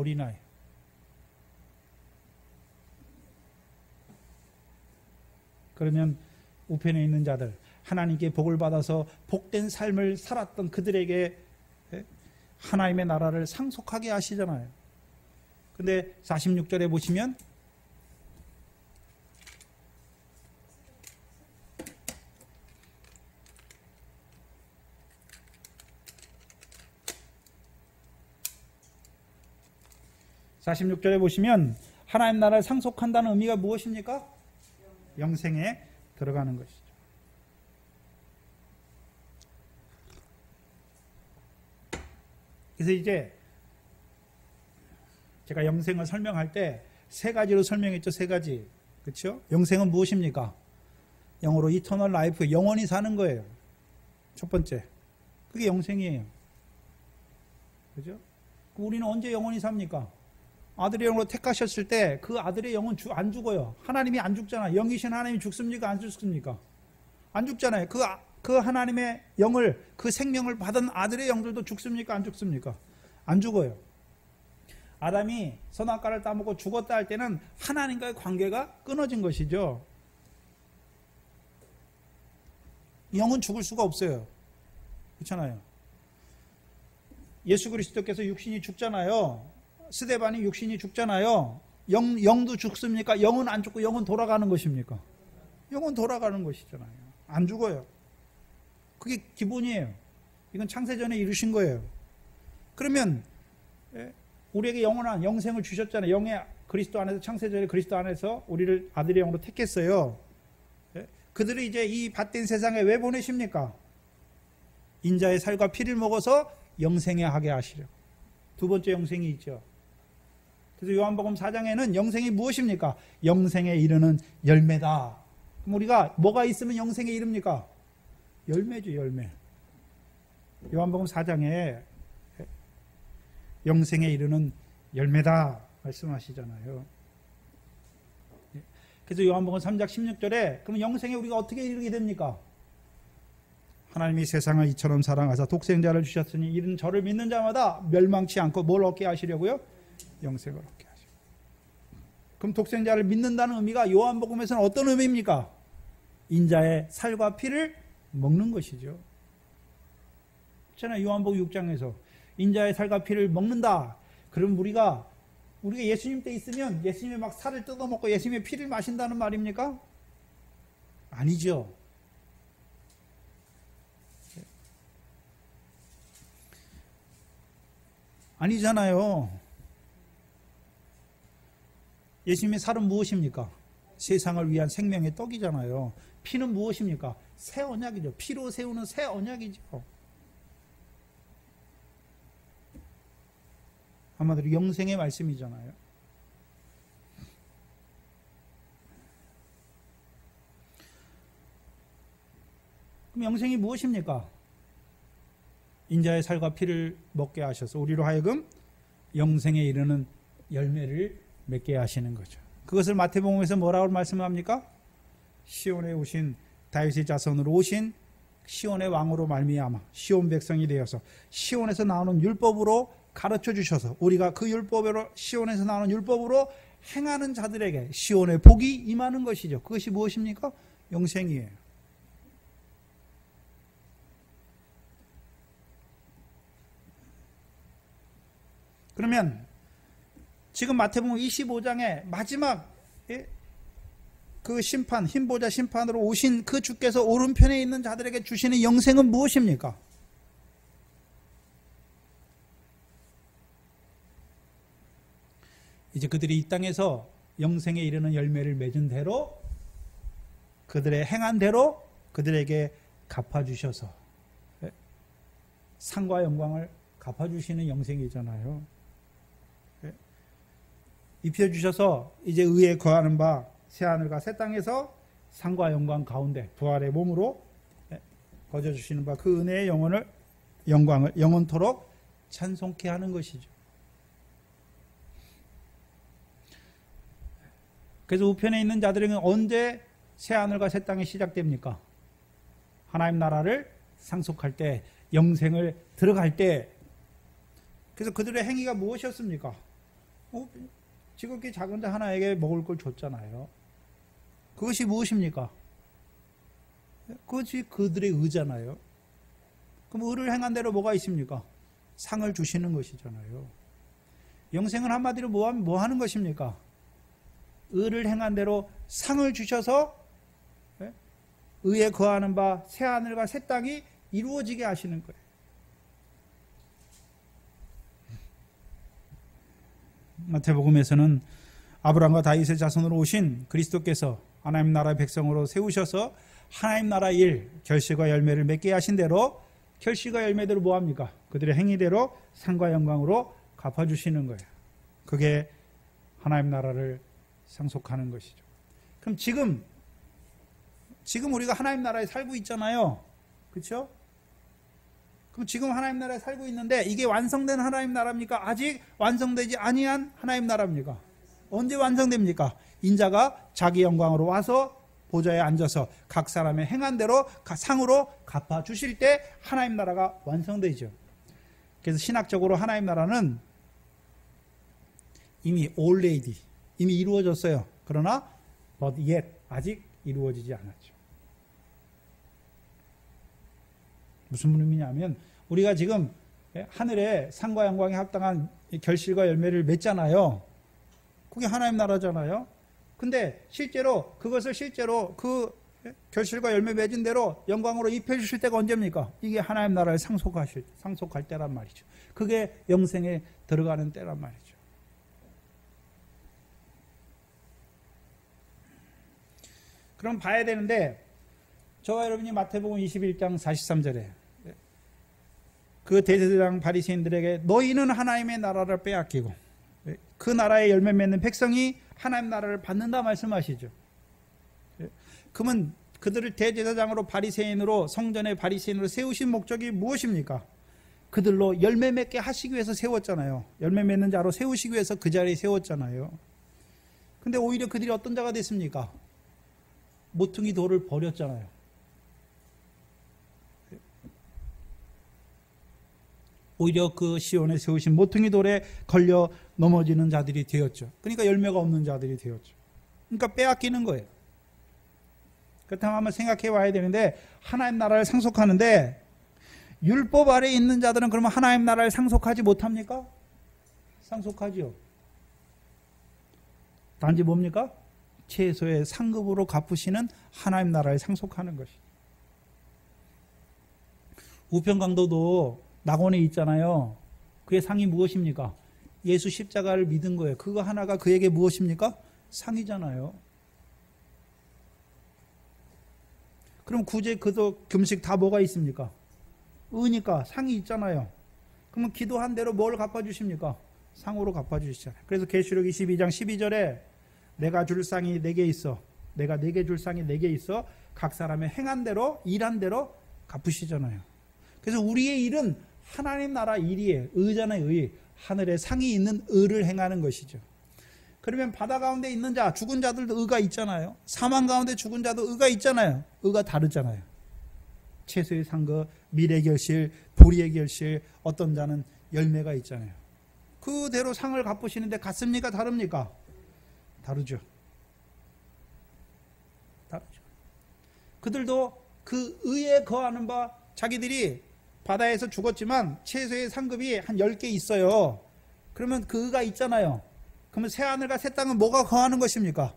그러면 우편에 있는 자들, 하나님께 복을 받아서 복된 삶을 살았던 그들에게 하나님의 나라를 상속하게 하시잖아요. 근데 46절에 보시면 하나님 나라를 상속한다는 의미가 무엇입니까? 영생에 들어가는 것이죠. 그래서 이제 제가 영생을 설명할 때 세 가지로 설명했죠. 세 가지. 그렇죠? 영생은 무엇입니까? 영어로 이터널 라이프, 영원히 사는 거예요. 첫 번째. 그게 영생이에요. 그죠? 우리는 언제 영원히 삽니까? 아들의 영으로 택하셨을 때 그 아들의 영은 안 죽어요. 하나님이 안 죽잖아. 영이신 하나님이 죽습니까? 안 죽습니까? 안 죽잖아요. 그 하나님의 영을, 그 생명을 받은 아들의 영들도 죽습니까? 안 죽습니까? 안 죽어요. 아담이 선악과를 따먹고 죽었다 할 때는 하나님과의 관계가 끊어진 것이죠. 영은 죽을 수가 없어요. 그렇잖아요. 예수 그리스도께서 육신이 죽잖아요. 스데반이 육신이 죽잖아요. 영도 죽습니까? 영은 안 죽고 영은 돌아가는 것입니까? 영은 돌아가는 것이잖아요. 안 죽어요. 그게 기본이에요. 이건 창세전에 이루신 거예요. 그러면 우리에게 영원한 영생을 주셨잖아요. 영의 그리스도 안에서, 창세전에 그리스도 안에서 우리를 아들의 영으로 택했어요. 그들을 이제 이 밭된 세상에 왜 보내십니까? 인자의 살과 피를 먹어서 영생에 하게 하시려. 두 번째 영생이 있죠. 그래서 요한복음 4장에는 영생이 무엇입니까? 영생에 이르는 열매다. 그럼 우리가 뭐가 있으면 영생에 이릅니까? 열매죠, 열매. 요한복음 4장에 영생에 이르는 열매다 말씀하시잖아요. 그래서 요한복음 3장 16절에 그럼 영생에 우리가 어떻게 이르게 됩니까? 하나님이 세상을 이처럼 사랑하사 독생자를 주셨으니 이는 저를 믿는 자마다 멸망치 않고 뭘 얻게 하시려고요? 영생을 얻게 하시고. 그럼 독생자를 믿는다는 의미가 요한복음에서는 어떤 의미입니까? 인자의 살과 피를 먹는 것이죠. 그렇잖아요. 요한복음 6장에서 인자의 살과 피를 먹는다. 그럼 우리가 예수님 때 있으면 예수님의 막 살을 뜯어먹고 예수님의 피를 마신다는 말입니까? 아니죠. 아니잖아요. 예수님의 살은 무엇입니까? 세상을 위한 생명의 떡이잖아요. 피는 무엇입니까? 새 언약이죠. 피로 세우는 새 언약이죠. 한마디로 영생의 말씀이잖아요. 그럼 영생이 무엇입니까? 인자의 살과 피를 먹게 하셔서 우리로 하여금 영생에 이르는 열매를 맺게 하시는 거죠. 그것을 마태복음에서 뭐라고 말씀합니까? 시온에 오신 다윗의 자손으로 오신 시온의 왕으로 말미암아 시온 백성이 되어서 시온에서 나오는 율법으로 가르쳐 주셔서 우리가 그 율법으로 시온에서 나오는 율법으로 행하는 자들에게 시온의 복이 임하는 것이죠. 그것이 무엇입니까? 영생이에요. 그러면 지금 마태복음 25장의 마지막 그 심판, 흰보자 심판으로 오신 그 주께서 오른편에 있는 자들에게 주시는 영생은 무엇입니까? 이제 그들이 이 땅에서 영생에 이르는 열매를 맺은 대로 그들의 행한 대로 그들에게 갚아주셔서 상과 영광을 갚아주시는 영생이잖아요. 입혀주셔서 이제 의에 거하는 바 새하늘과 새 땅에서 상과 영광 가운데 부활의 몸으로 거저주시는 바 그 은혜의 영광을 영원토록 찬송케 하는 것이죠. 그래서 우편에 있는 자들에게는 언제 새하늘과 새 땅이 시작됩니까? 하나님 나라를 상속할 때, 영생을 들어갈 때. 그래서 그들의 행위가 무엇이었습니까? 지극히 작은 자 하나에게 먹을 걸 줬잖아요. 그것이 무엇입니까? 그것이 그들의 의잖아요. 그럼 의를 행한 대로 뭐가 있습니까? 상을 주시는 것이잖아요. 영생은 한마디로 뭐 하는 것입니까? 의를 행한 대로 상을 주셔서 의에 거하는 바 새하늘과 새 땅이 이루어지게 하시는 거예요. 마태복음에서는 아브라함과 다윗의 자손으로 오신 그리스도께서 하나님 나라의 백성으로 세우셔서 하나님 나라 일, 결실과 열매를 맺게 하신 대로 결실과 열매대로 뭐합니까? 그들의 행위대로 상과 영광으로 갚아주시는 거예요. 그게 하나님 나라를 상속하는 것이죠. 그럼 지금 지금 우리가 하나님 나라에 살고 있잖아요. 그렇죠? 그럼 지금 하나님 나라에 살고 있는데 이게 완성된 하나님 나라입니까? 아직 완성되지 아니한 하나님 나라입니까? 언제 완성됩니까? 인자가 자기 영광으로 와서 보좌에 앉아서 각 사람의 행한 대로 상으로 갚아주실 때 하나님 나라가 완성되죠. 그래서 신학적으로 하나님 나라는 이미 already, 이미 이루어졌어요. 그러나 but yet, 아직 이루어지지 않았죠. 무슨 의미냐면 우리가 지금 하늘에 상과 영광에 합당한 결실과 열매를 맺잖아요. 그게 하나님 나라잖아요. 근데 실제로 그것을 실제로 그 결실과 열매 맺은 대로 영광으로 입혀 주실 때가 언제입니까? 이게 하나님 나라를 상속할 때란 말이죠. 그게 영생에 들어가는 때란 말이죠. 그럼 봐야 되는데 저와 여러분이 마태복음 21장 43절에 그 대제사장 바리새인들에게 너희는 하나님의 나라를 빼앗기고 그 나라의 열매 맺는 백성이 하나님 나라를 받는다 말씀하시죠. 그러면 그들을 대제사장으로 바리새인으로 성전의 바리새인으로 세우신 목적이 무엇입니까? 그들로 열매 맺게 하시기 위해서 세웠잖아요. 열매 맺는 자로 세우시기 위해서 그 자리에 세웠잖아요. 근데 오히려 그들이 어떤 자가 됐습니까? 모퉁이 돌을 버렸잖아요. 오히려 그 시온에 세우신 모퉁이 돌에 걸려 넘어지는 자들이 되었죠. 그러니까 열매가 없는 자들이 되었죠. 그러니까 빼앗기는 거예요. 그렇다면 한번 생각해 봐야 되는데 하나님 나라를 상속하는데 율법 아래에 있는 자들은 그러면 하나님 나라를 상속하지 못합니까? 상속하지요. 단지 뭡니까? 최소의 상급으로 갚으시는 하나님 나라를 상속하는 것이. 우편강도도 낙원에 있잖아요. 그의 상이 무엇입니까? 예수 십자가를 믿은 거예요. 그거 하나가 그에게 무엇입니까? 상이잖아요. 그럼 구제, 그도, 금식 다 뭐가 있습니까? 의니까 상이 있잖아요. 그러면 기도한 대로 뭘 갚아주십니까? 상으로 갚아주시잖아요. 그래서 계시록 22장 12절에 내가 줄 상이 내게 있어. 내가 내게 줄 상이 내게 있어. 각 사람의 행한 대로 일한 대로 갚으시잖아요. 그래서 우리의 일은 하나님 나라 일이에요. 의잖아요. 의. 하늘에 상이 있는 의를 행하는 것이죠. 그러면 바다 가운데 있는 자, 죽은 자들도 의가 있잖아요. 사망 가운데 죽은 자도 의가 있잖아요. 의가 다르잖아요. 채소의 상급, 밀의 결실, 보리의 결실, 어떤 자는 열매가 있잖아요. 그대로 상을 갚으시는데 같습니까? 다릅니까? 다르죠. 다르죠. 그들도 그 의에 거하는 바 자기들이 바다에서 죽었지만 채소의 상급이 한 10개 있어요. 그러면 그 의가 있잖아요. 그러면 새하늘과 새 땅은 뭐가 거하는 것입니까?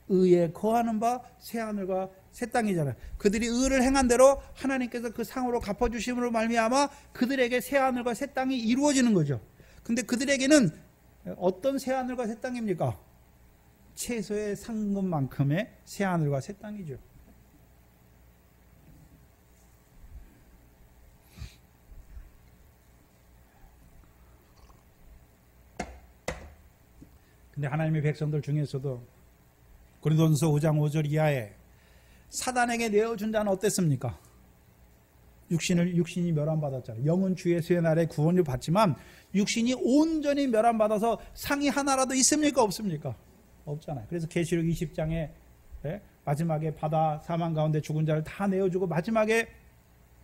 의에 거하는 바 새하늘과 새 땅이잖아요. 그들이 의를 행한 대로 하나님께서 그 상으로 갚아주심으로 말미암아 그들에게 새하늘과 새 땅이 이루어지는 거죠. 근데 그들에게는 어떤 새하늘과 새 땅입니까? 채소의 상급만큼의 새하늘과 새 땅이죠. 근데 하나님의 백성들 중에서도 고린도전서 5장 5절 이하에 사단에게 내어준 자는 어땠습니까? 육신이 멸함받았잖아요. 영은 주의 수의 날에 구원을 받지만 육신이 온전히 멸함받아서 상이 하나라도 있습니까? 없습니까? 없잖아요. 그래서 계시록 20장에 마지막에 바다 사망 가운데 죽은 자를 다 내어주고 마지막에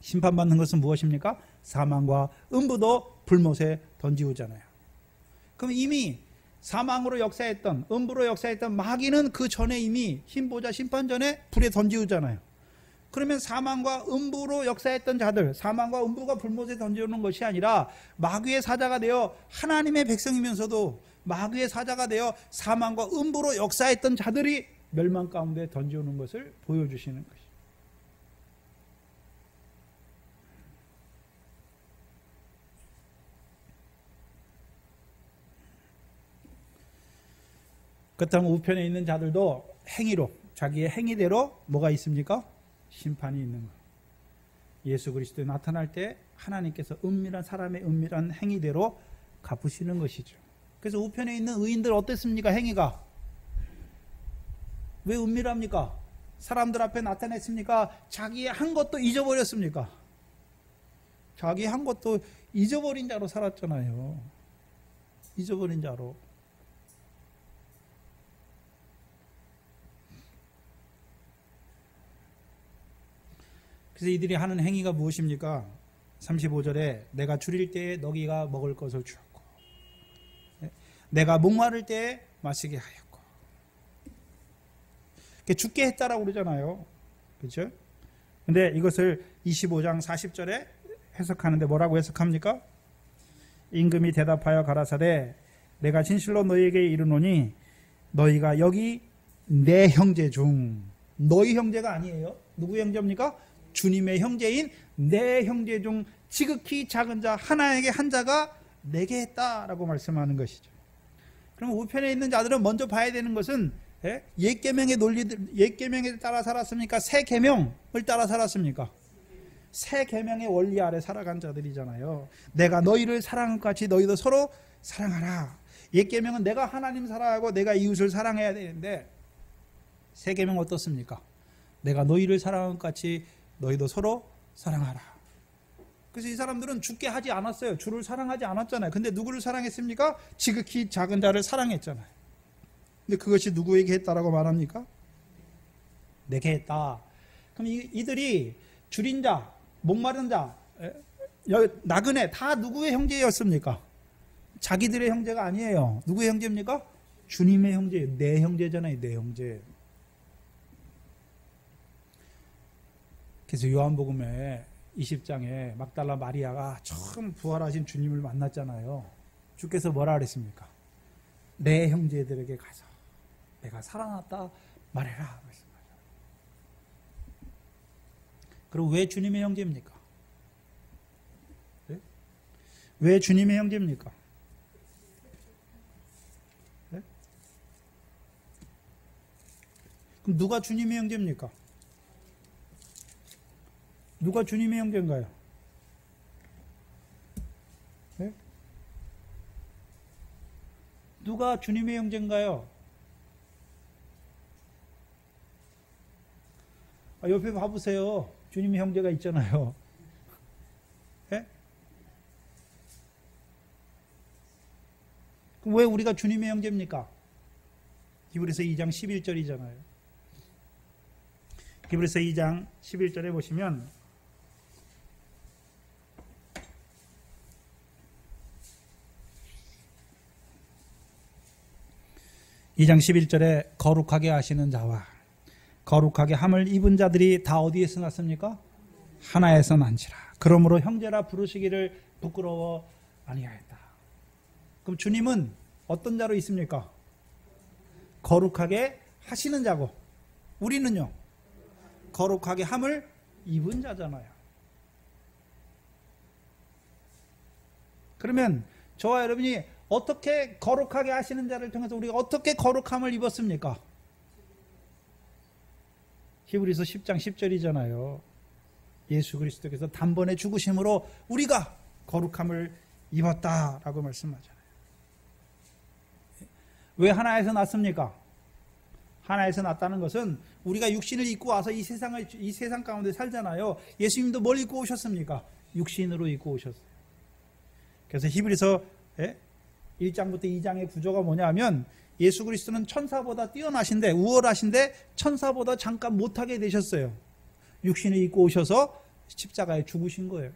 심판받는 것은 무엇입니까? 사망과 음부도 불못에 던지우잖아요. 그럼 이미 사망으로 역사했던, 음부로 역사했던 마귀는 그 전에 이미 흰보자 심판 전에 불에 던지우잖아요. 그러면 사망과 음부로 역사했던 자들, 사망과 음부가 불못에 던지우는 것이 아니라 마귀의 사자가 되어 하나님의 백성이면서도 마귀의 사자가 되어 사망과 음부로 역사했던 자들이 멸망 가운데 던지우는 것을 보여주시는 것이죠. 그렇다면 우편에 있는 자들도 행위로, 자기의 행위대로 뭐가 있습니까? 심판이 있는 거예요. 예수 그리스도에 나타날 때 하나님께서 사람의 은밀한 행위대로 갚으시는 것이죠. 그래서 우편에 있는 의인들 어땠습니까? 행위가 왜 은밀합니까? 사람들 앞에 나타냈습니까? 자기 한 것도 잊어버렸습니까? 자기 한 것도 잊어버린 자로 살았잖아요. 잊어버린 자로. 그래서 이들이 하는 행위가 무엇입니까? 35절에 내가 줄일 때에 너희가 먹을 것을 주었고 내가 목마를 때에 마시게 하였고 죽게 했다라고 그러잖아요. 그렇죠? 근데 이것을 25장 40절에 해석하는데 뭐라고 해석합니까? 임금이 대답하여 가라사대 내가 진실로 너희에게 이르노니 너희가 여기 내 형제 중 너희 형제가 아니에요. 누구 형제입니까? 주님의 형제인 내 형제 중 지극히 작은 자 하나에게 한 자가 내게 했다라고 말씀하는 것이죠. 그럼 우편에 있는 자들은 먼저 봐야 되는 것은 옛 계명의 논리들, 옛 계명에 따라 살았습니까? 새 계명을 따라 살았습니까? 새 계명의 원리 아래 살아간 자들이잖아요. 내가 너희를 사랑한 것 같이 너희도 서로 사랑하라. 옛 계명은 내가 하나님 사랑하고 내가 이웃을 사랑해야 되는데 새 계명 어떻습니까? 내가 너희를 사랑한 것 같이 너희도 서로 사랑하라. 그래서 이 사람들은 죽게 하지 않았어요. 주를 사랑하지 않았잖아요. 근데 누구를 사랑했습니까? 지극히 작은 자를 사랑했잖아요. 근데 그것이 누구에게 했다라고 말합니까? 내게 했다. 그럼 이들이 줄인 자, 목마른 자, 나그네 다 누구의 형제였습니까? 자기들의 형제가 아니에요. 누구의 형제입니까? 주님의 형제예요. 내 형제잖아요. 내 형제. 그래서 요한복음에 20장에 막달라 마리아가 처음 부활하신 주님을 만났잖아요. 주께서 뭐라 그랬습니까? 내 형제들에게 가서 내가 살아났다 말해라 말씀하셨어요. 그리고 왜 주님의 형제입니까? 네? 왜 주님의 형제입니까? 네? 그럼 누가 주님의 형제입니까? 누가 주님의 형제인가요? 네? 누가 주님의 형제인가요? 옆에 봐보세요. 주님의 형제가 있잖아요. 네? 그럼 왜 우리가 주님의 형제입니까? 히브리서 2장 11절이잖아요. 히브리서 2장 11절에 보시면 이 장 11절에 거룩하게 하시는 자와 거룩하게 함을 입은 자들이 다 어디에서 났습니까? 하나에서 난지라. 그러므로 형제라 부르시기를 부끄러워 아니하였다. 그럼 주님은 어떤 자로 있습니까? 거룩하게 하시는 자고 우리는요? 거룩하게 함을 입은 자잖아요. 그러면 저와 여러분이 어떻게 거룩하게 하시는 자를 통해서 우리가 어떻게 거룩함을 입었습니까? 히브리서 10장 10절이잖아요. 예수 그리스도께서 단번에 죽으심으로 우리가 거룩함을 입었다라고 말씀하잖아요. 왜 하나에서 났습니까? 하나에서 났다는 것은 우리가 육신을 입고 와서 이 세상 가운데 살잖아요. 예수님도 뭘 입고 오셨습니까? 육신으로 입고 오셨어요. 그래서 히브리서 1장부터 2장의 구조가 뭐냐면 예수 그리스도는 천사보다 뛰어나신데 우월하신데 천사보다 잠깐 못하게 되셨어요. 육신을 입고 오셔서 십자가에 죽으신 거예요.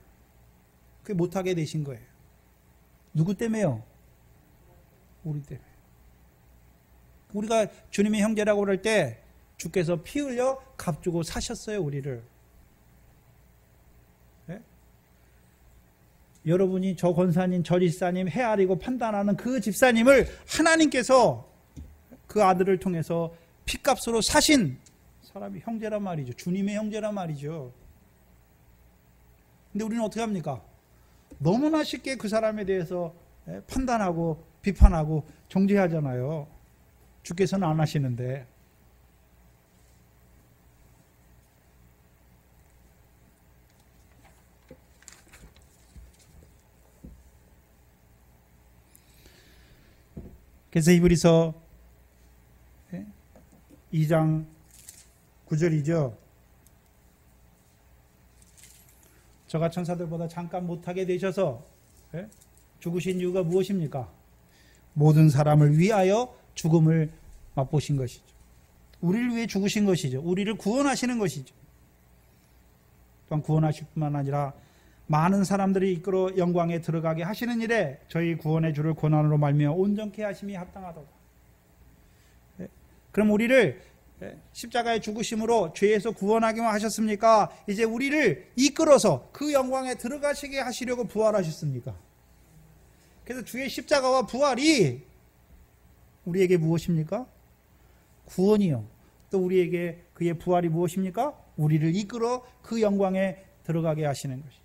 그게 못하게 되신 거예요. 누구 때문에요? 우리 때문에. 우리가 주님의 형제라고 그럴 때 주께서 피 흘려 값주고 사셨어요. 우리를. 네? 여러분이 저 권사님, 저 집사님 헤아리고 판단하는 그 집사님을 하나님께서 그 아들을 통해서 피값으로 사신 사람이 형제란 말이죠. 주님의 형제란 말이죠. 근데 우리는 어떻게 합니까? 너무나 쉽게 그 사람에 대해서 판단하고 비판하고 정죄하잖아요. 주께서는 안 하시는데. 그래서 히브리서 2장 9절이죠. 저가 천사들보다 잠깐 못하게 되셔서 죽으신 이유가 무엇입니까? 모든 사람을 위하여 죽음을 맛보신 것이죠. 우리를 위해 죽으신 것이죠. 우리를 구원하시는 것이죠. 또한 구원하실 뿐만 아니라 많은 사람들이 이끌어 영광에 들어가게 하시는 일에 저희 구원의 주를 고난으로 말미암아 온전케 하심이 합당하도다. 그럼 우리를 십자가의 죽으심으로 죄에서 구원하기만 하셨습니까? 이제 우리를 이끌어서 그 영광에 들어가시게 하시려고 부활하셨습니까? 그래서 주의 십자가와 부활이 우리에게 무엇입니까? 구원이요. 또 우리에게 그의 부활이 무엇입니까? 우리를 이끌어 그 영광에 들어가게 하시는 것이죠.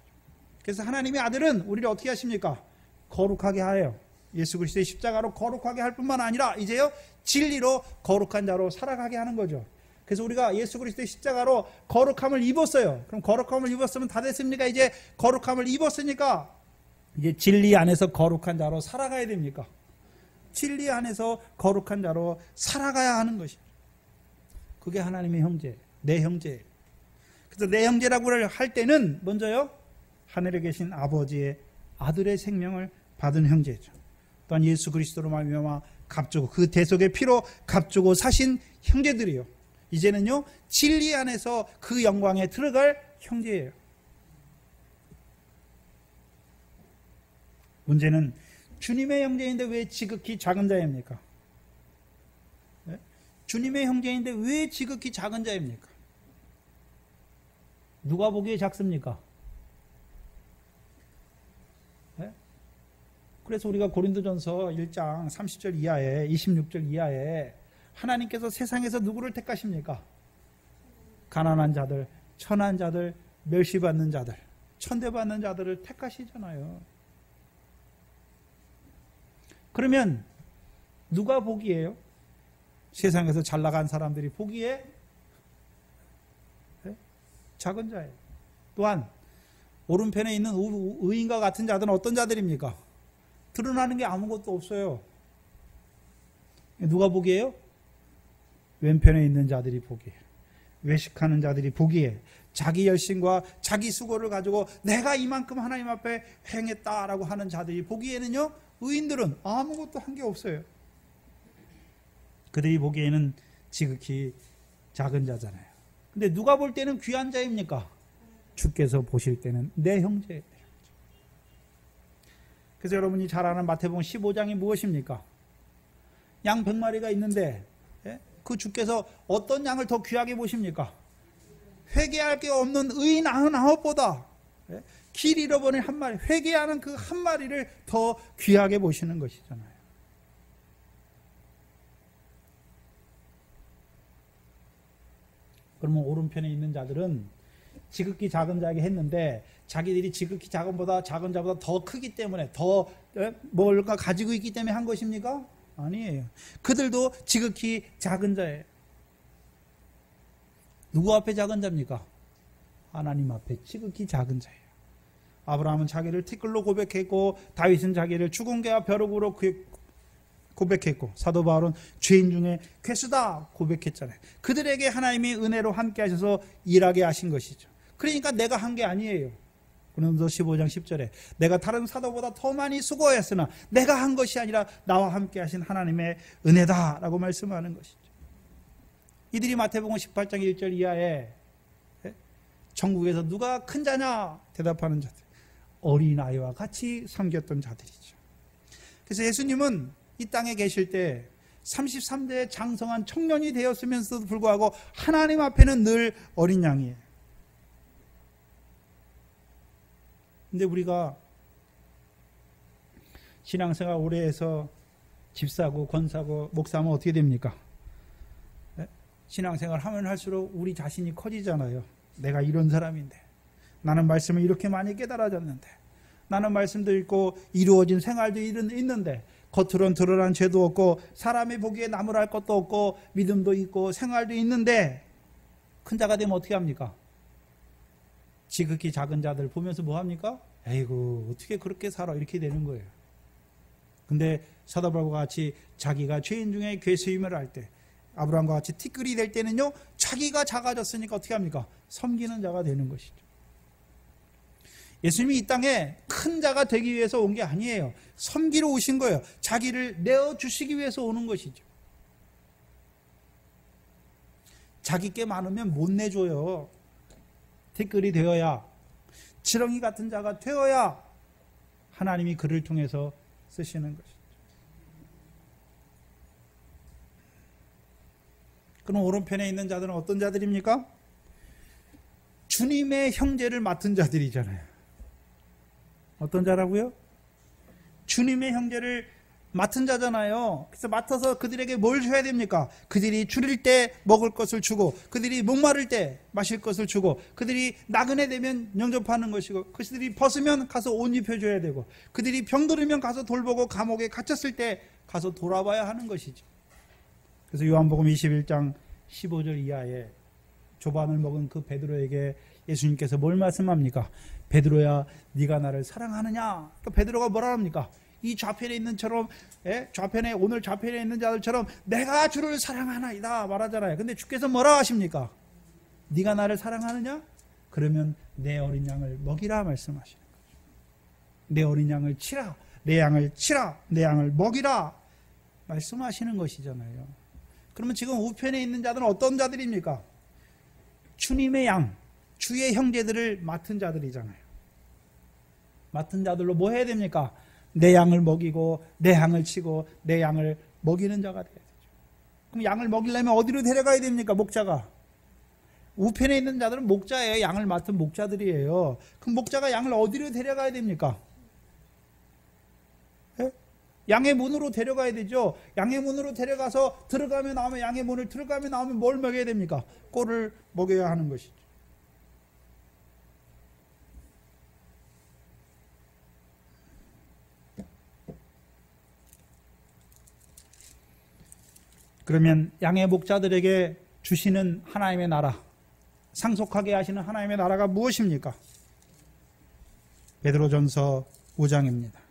그래서 하나님의 아들은 우리를 어떻게 하십니까? 거룩하게 하여요. 예수 그리스도의 십자가로 거룩하게 할 뿐만 아니라 이제요 진리로 거룩한 자로 살아가게 하는 거죠. 그래서 우리가 예수 그리스도의 십자가로 거룩함을 입었어요. 그럼 거룩함을 입었으면 다 됐습니까? 이제 거룩함을 입었으니까 이제 진리 안에서 거룩한 자로 살아가야 됩니까? 진리 안에서 거룩한 자로 살아가야 하는 것이죠. 그게 하나님의 형제, 내 형제. 그래서 내 형제라고 할 때는 먼저요 하늘에 계신 아버지의 아들의 생명을 받은 형제죠. 또한 예수 그리스도로 말미암아 값주고 그 대속의 피로 값주고 사신 형제들이요. 이제는요 진리 안에서 그 영광에 들어갈 형제예요. 문제는 주님의 형제인데 왜 지극히 작은 자입니까? 네? 주님의 형제인데 왜 지극히 작은 자입니까? 누가 보기에 작습니까? 네? 그래서 우리가 고린도전서 1장 30절 이하에 26절 이하에 하나님께서 세상에서 누구를 택하십니까? 가난한 자들, 천한 자들, 멸시받는 자들, 천대받는 자들을 택하시잖아요. 그러면 누가 보기에요? 세상에서 잘 나간 사람들이 보기에 작은 자예요. 또한 오른편에 있는 의인과 같은 자들은 어떤 자들입니까? 드러나는 게 아무것도 없어요. 누가 보기에요? 왼편에 있는 자들이 보기에, 외식하는 자들이 보기에, 자기 열심과 자기 수고를 가지고 내가 이만큼 하나님 앞에 행했다라고 하는 자들이 보기에는요 의인들은 아무것도 한 게 없어요. 그들이 보기에는 지극히 작은 자잖아요. 근데 누가 볼 때는 귀한 자입니까? 주께서 보실 때는 내 형제예요. 그래서 여러분이 잘 아는 마태복음 15장이 무엇입니까? 양 100마리가 있는데 그 주께서 어떤 양을 더 귀하게 보십니까? 회개할 게 없는 의인 99보다 길 잃어버린 한 마리, 회개하는 그 한 마리를 더 귀하게 보시는 것이잖아요. 그러면 오른편에 있는 자들은 지극히 작은 자에게 했는데 자기들이 지극히 작은보다 작은 자보다 더 크기 때문에 더 뭔가 가지고 있기 때문에 한 것입니까? 아니에요. 그들도 지극히 작은 자예요. 누구 앞에 작은 자입니까? 하나님 앞에 지극히 작은 자예요. 아브라함은 자기를 티끌로 고백했고 다윗은 자기를 죽은 개와 벼룩으로 고백했고 사도 바울은 죄인 중에 괴수다 고백했잖아요. 그들에게 하나님이 은혜로 함께 하셔서 일하게 하신 것이죠. 그러니까 내가 한 게 아니에요. 고린도서 15장 10절에 내가 다른 사도보다 더 많이 수고했으나 내가 한 것이 아니라 나와 함께 하신 하나님의 은혜다라고 말씀하는 것이죠. 이들이 마태복음 18장 1절 이하에 천국에서 누가 큰 자냐 대답하는 자들, 어린아이와 같이 섬겼던 자들이죠. 그래서 예수님은 이 땅에 계실 때 33세의 장성한 청년이 되었으면서도 불구하고 하나님 앞에는 늘 어린 양이에요. 근데 우리가 신앙생활 오래 해서 집 사고 권 사고 목사하면 어떻게 됩니까? 신앙생활 하면 할수록 우리 자신이 커지잖아요. 내가 이런 사람인데, 나는 말씀을 이렇게 많이 깨달아졌는데, 나는 말씀도 읽고 이루어진 생활도 있는데 겉으론 드러난 죄도 없고 사람이 보기에 나무랄 것도 없고 믿음도 있고 생활도 있는데 큰 자가 되면 어떻게 합니까? 지극히 작은 자들 보면서 뭐 합니까? 에이구 어떻게 그렇게 살아 이렇게 되는 거예요. 근데 사도 바울과 같이 자기가 죄인 중에 괴수임을 알 때 아브라함과 같이 티끌이 될 때는요, 자기가 작아졌으니까 어떻게 합니까? 섬기는 자가 되는 것이죠. 예수님이 이 땅에 큰 자가 되기 위해서 온 게 아니에요. 섬기러 오신 거예요. 자기를 내어주시기 위해서 오는 것이죠. 자기 게 많으면 못 내줘요. 티끌이 되어야, 지렁이 같은 자가 되어야 하나님이 그를 통해서 쓰시는 것이죠. 그럼 오른편에 있는 자들은 어떤 자들입니까? 주님의 형제를 맡은 자들이잖아요. 어떤 자라고요? 주님의 형제를 맡은 자잖아요. 그래서 맡아서 그들에게 뭘 줘야 됩니까? 그들이 줄일 때 먹을 것을 주고, 그들이 목마를 때 마실 것을 주고, 그들이 나그네 되면 영접하는 것이고, 그들이 벗으면 가서 옷 입혀줘야 되고, 그들이 병들으면 가서 돌보고, 감옥에 갇혔을 때 가서 돌아봐야 하는 것이죠. 그래서 요한복음 21장 15절 이하에 조반을 먹은 그 베드로에게 예수님께서 뭘 말씀합니까? 베드로야, 네가 나를 사랑하느냐? 그 베드로가 뭐라 합니까? 이 좌편에 있는 처럼, 오늘 좌편에 있는 자들처럼 내가 주를 사랑하나이다 말하잖아요. 근데 주께서 뭐라 하십니까? 네가 나를 사랑하느냐? 그러면 내 어린 양을 먹이라 말씀하시는 거죠. 내 어린 양을 치라, 내 양을 치라, 내 양을 먹이라 말씀하시는 것이잖아요. 그러면 지금 우편에 있는 자들은 어떤 자들입니까? 주님의 양, 주의 형제들을 맡은 자들이잖아요. 맡은 자들로 뭐 해야 됩니까? 내 양을 먹이고, 내 양을 치고, 내 양을 먹이는 자가 돼야 되죠. 그럼 양을 먹이려면 어디로 데려가야 됩니까? 목자가. 우편에 있는 자들은 목자예요. 양을 맡은 목자들이에요. 그럼 목자가 양을 어디로 데려가야 됩니까? 양의 문으로 데려가야 되죠. 양의 문으로 데려가서 들어가면 나오면, 양의 문을 들어가면 나오면 뭘 먹여야 됩니까? 꼴을 먹여야 하는 것이죠. 그러면 양의 목자들에게 주시는 하나님의 나라, 상속하게 하시는 하나님의 나라가 무엇입니까? 베드로전서 5장입니다.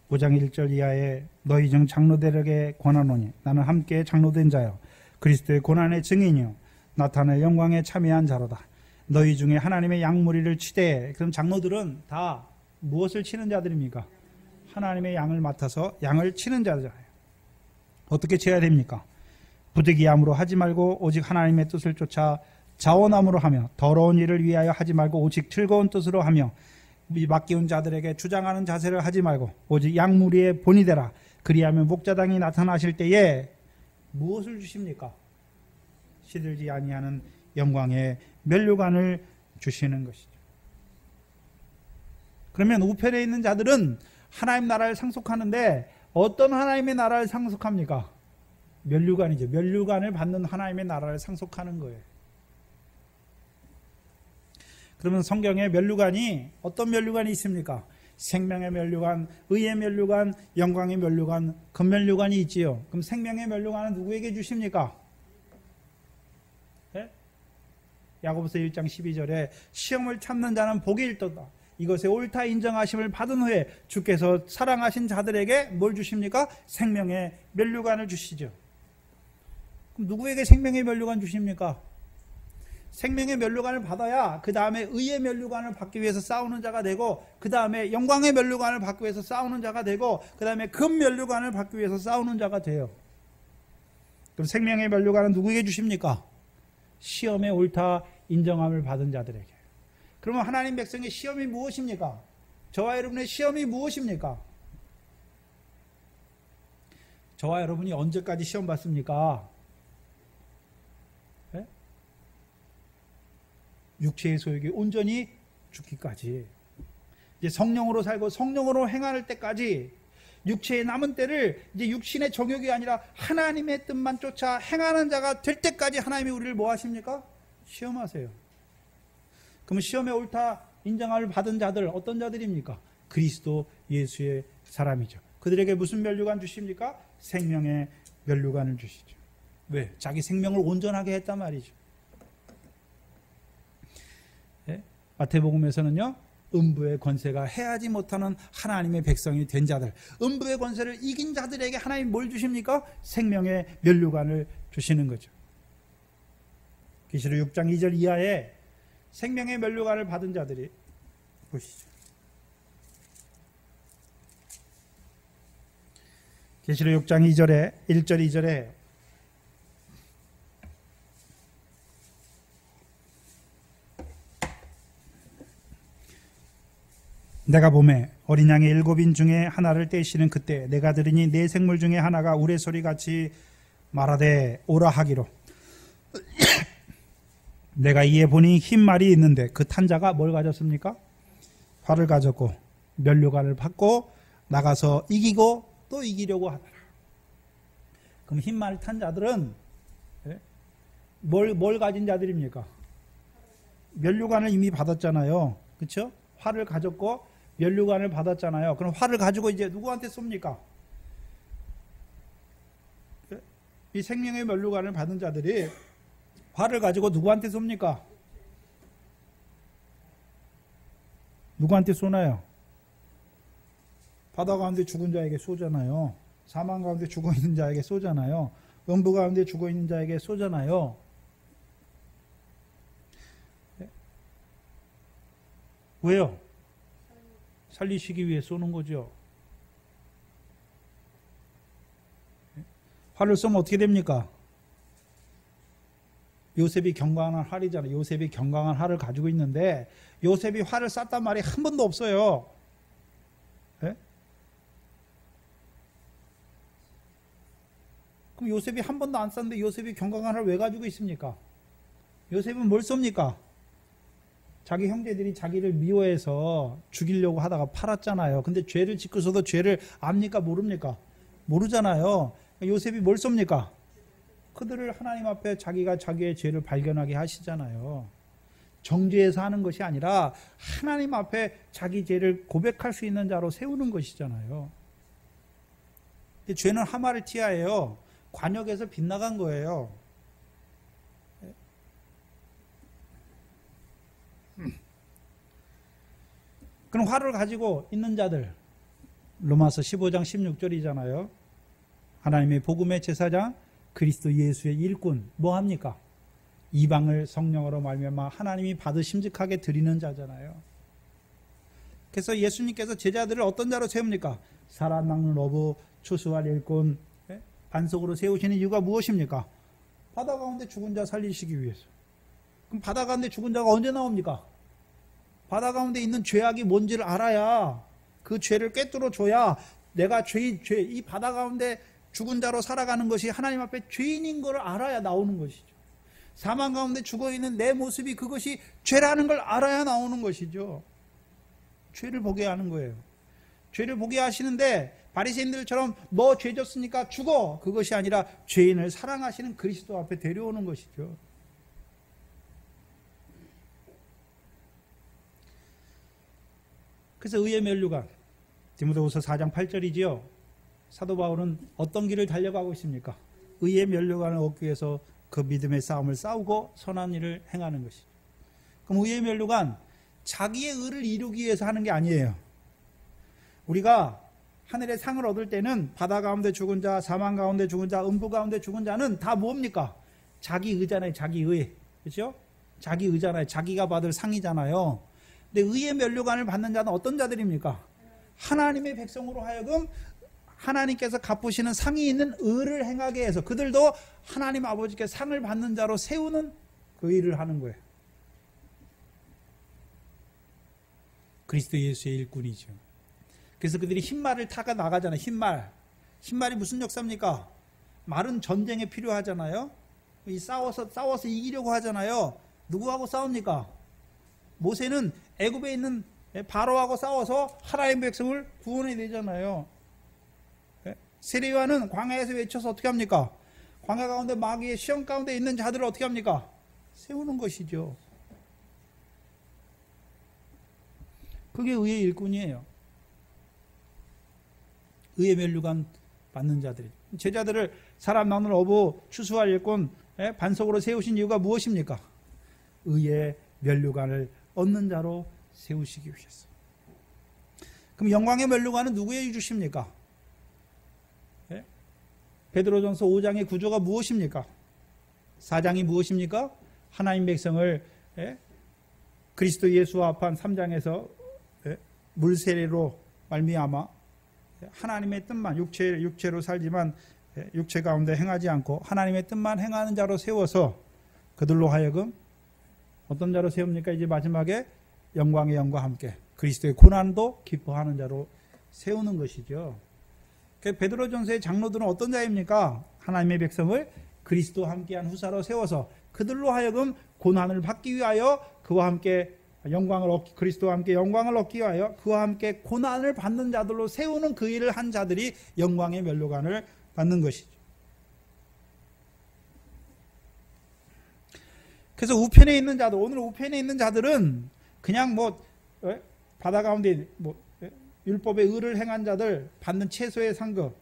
오 장 1절 이하에 너희 중 장로들에게 권하노니 나는 함께 장로된 자요 그리스도의 고난의 증인이요 나타날 영광에 참여한 자로다. 너희 중에 하나님의 양무리를 치되. 그럼 장로들은 다 무엇을 치는 자들입니까? 하나님의 양을 맡아서 양을 치는 자잖아요. 어떻게 쳐야 됩니까? 부득이함으로 하지 말고 오직 하나님의 뜻을 쫓아 자원함으로 하며 더러운 일을 위하여 하지 말고 오직 즐거운 뜻으로 하며 맡기운 자들에게 주장하는 자세를 하지 말고 오직 양무리의 본이 되라. 그리하면 목자당이 나타나실 때에 무엇을 주십니까? 시들지 아니하는 영광의 면류관을 주시는 것이죠. 그러면 우편에 있는 자들은 하나님 나라를 상속하는데 어떤 하나님의 나라를 상속합니까? 면류관이죠. 면류관을 받는 하나님의 나라를 상속하는 거예요. 그러면 성경에 면류관이 어떤 면류관이 있습니까? 생명의 면류관, 의의 면류관, 영광의 면류관, 금면류관이 있지요. 그럼 생명의 면류관은 누구에게 주십니까? 네? 야고보서 1장 12절에 시험을 참는 자는 복이 있도다. 이것에 옳다 인정하심을 받은 후에 주께서 사랑하신 자들에게 뭘 주십니까? 생명의 면류관을 주시죠. 그럼 누구에게 생명의 면류관 주십니까? 생명의 면류관을 받아야 그 다음에 의의 면류관을 받기 위해서 싸우는 자가 되고, 그 다음에 영광의 면류관을 받기 위해서 싸우는 자가 되고, 그 다음에 금 면류관을 받기 위해서 싸우는 자가 돼요. 그럼 생명의 면류관은 누구에게 주십니까? 시험에 옳다 인정함을 받은 자들에게. 그러면 하나님 백성의 시험이 무엇입니까? 저와 여러분의 시험이 무엇입니까? 저와 여러분이 언제까지 시험 받습니까? 네? 육체의 소욕이 온전히 죽기까지. 이제 성령으로 살고 성령으로 행할 때까지, 육체의 남은 때를 이제 육신의 정욕이 아니라 하나님의 뜻만 쫓아 행하는 자가 될 때까지 하나님이 우리를 뭐 하십니까? 시험하세요. 그러면 시험에 옳다 인정을 받은 자들 어떤 자들입니까? 그리스도 예수의 사람이죠. 그들에게 무슨 면류관 주십니까? 생명의 면류관을 주시죠. 왜? 자기 생명을 온전하게 했단 말이죠. 네? 마태복음에서는요, 음부의 권세가 해하지 못하는 하나님의 백성이 된 자들, 음부의 권세를 이긴 자들에게 하나님 뭘 주십니까? 생명의 면류관을 주시는 거죠. 계시록 6장 2절 이하에 생명의 면류관을 받은 자들이 보시죠. 계시록 6장 2절에 1절 2절에 내가 보매 어린 양의 7인 중에 하나를 떼시는 그때 내가 들으니 네 생물 중에 하나가 우레소리같이 말하되 오라 하기로 내가 이에 보니 흰 말이 있는데 그 탄 자가 뭘 가졌습니까? 활을 가졌고 면류관을 받고 나가서 이기고 또 이기려고 하더라. 그럼 흰 말 탄 자들은 뭘 가진 자들입니까? 면류관을 이미 받았잖아요. 그렇죠? 활을 가졌고 면류관을 받았잖아요. 그럼 활을 가지고 이제 누구한테 쏩니까? 이 생명의 면류관을 받은 자들이 활을 가지고 누구한테 쏩니까? 누구한테 쏘나요? 바다 가운데 죽은 자에게 쏘잖아요. 사망 가운데 죽어 있는 자에게 쏘잖아요. 음부 가운데 죽어 있는 자에게 쏘잖아요. 왜요? 살리시기 위해 쏘는 거죠. 활을 쏘면 어떻게 됩니까? 요셉이 경강한 활이잖아요. 요셉이 경강한 활을 가지고 있는데 요셉이 활을 쐈단 말이 한 번도 없어요. 네? 그럼 요셉이 한 번도 안 쐈는데 요셉이 경강한 활을 왜 가지고 있습니까? 요셉은 뭘 쏩니까? 자기 형제들이 자기를 미워해서 죽이려고 하다가 팔았잖아요. 근데 죄를 짓고서도 죄를 압니까? 모릅니까? 모르잖아요. 요셉이 뭘 쏩니까? 그들을 하나님 앞에 자기가 자기의 죄를 발견하게 하시잖아요. 정죄해서 하는 것이 아니라 하나님 앞에 자기 죄를 고백할 수 있는 자로 세우는 것이잖아요. 근데 죄는 하마르티아예요. 관역에서 빗나간 거예요. 그럼 활을 가지고 있는 자들, 로마서 15장 16절이잖아요. 하나님의 복음의 제사장 그리스도 예수의 일꾼 뭐 합니까? 이방을 성령으로 말미암아 하나님이 받으심직하게 드리는 자잖아요. 그래서 예수님께서 제자들을 어떤 자로 세웁니까? 살아남는 어부, 추수할 일꾼, 반석으로 세우시는 이유가 무엇입니까? 바다 가운데 죽은 자 살리시기 위해서. 그럼 바다 가운데 죽은 자가 언제 나옵니까? 바다 가운데 있는 죄악이 뭔지를 알아야 그 죄를 꿰뚫어 줘야 내가 이 바다 가운데 죽은 자로 살아가는 것이 하나님 앞에 죄인인 걸 알아야 나오는 것이죠. 사망 가운데 죽어있는 내 모습이 그것이 죄라는 걸 알아야 나오는 것이죠. 죄를 보게 하는 거예요. 죄를 보게 하시는데 바리새인들처럼 너 죄 졌으니까 죽어, 그것이 아니라 죄인을 사랑하시는 그리스도 앞에 데려오는 것이죠. 그래서 의의 면류관, 디모데후서 4장 8절이지요. 사도 바울은 어떤 길을 달려가고 있습니까? 의의 면류관을 얻기 위해서 그 믿음의 싸움을 싸우고 선한 일을 행하는 것이죠. 그럼 의의 면류관, 자기의 의를 이루기 위해서 하는 게 아니에요. 우리가 하늘의 상을 얻을 때는 바다 가운데 죽은 자, 사망 가운데 죽은 자, 음부 가운데 죽은 자는 다 뭡니까? 자기 의잖아요. 자기 의. 그렇죠? 자기 의잖아요. 자기가 받을 상이잖아요. 근데 의의 면류관을 받는 자는 어떤 자들입니까? 하나님의 백성으로 하여금 하나님께서 갚으시는 상이 있는 의를 행하게 해서 그들도 하나님 아버지께 상을 받는 자로 세우는 그 일을 하는 거예요. 그리스도 예수의 일꾼이죠. 그래서 그들이 흰말을 타고 나가잖아요. 흰말이 무슨 역사입니까? 말은 전쟁에 필요하잖아요. 싸워서 이기려고 하잖아요. 누구하고 싸웁니까? 모세는 애굽에 있는 바로하고 싸워서 하나님의 백성을 구원해 내잖아요. 세례요한은 광야에서 외쳐서 어떻게 합니까? 광야 가운데 마귀의 시험 가운데 있는 자들을 어떻게 합니까? 세우는 것이죠. 그게 의의 일꾼이에요. 의의 면류관 받는 자들이. 제자들을 사람 낳는 어부 추수할 일꾼 반석으로 세우신 이유가 무엇입니까? 의의 면류관을 얻는 자로 세우시기 위해서. 그럼 영광의 면류관은 누구에게 주십니까? 베드로전서 5장의 구조가 무엇입니까? 4장이 무엇입니까? 하나님 백성을 그리스도 예수와 합한 3장에서 물세례로 말미암아 하나님의 뜻만 육체로 살지만 육체 가운데 행하지 않고 하나님의 뜻만 행하는 자로 세워서 그들로 하여금 어떤 자로 세웁니까? 이제 마지막에 영광의 영과 함께 그리스도의 고난도 기뻐하는 자로 세우는 것이죠. 베드로전서의 장로들은 어떤 자입니까? 하나님의 백성을 그리스도와 함께한 후사로 세워서 그들로 하여금 고난을 받기 위하여 그와 함께 그리스도와 함께 영광을 얻기 위하여 그와 함께 고난을 받는 자들로 세우는 그 일을 한 자들이 영광의 면류관을 받는 것이죠. 그래서 우편에 있는 자들, 오늘 우편에 있는 자들은 그냥 바다 가운데 율법의 의를 행한 자들 받는 최소의 상급,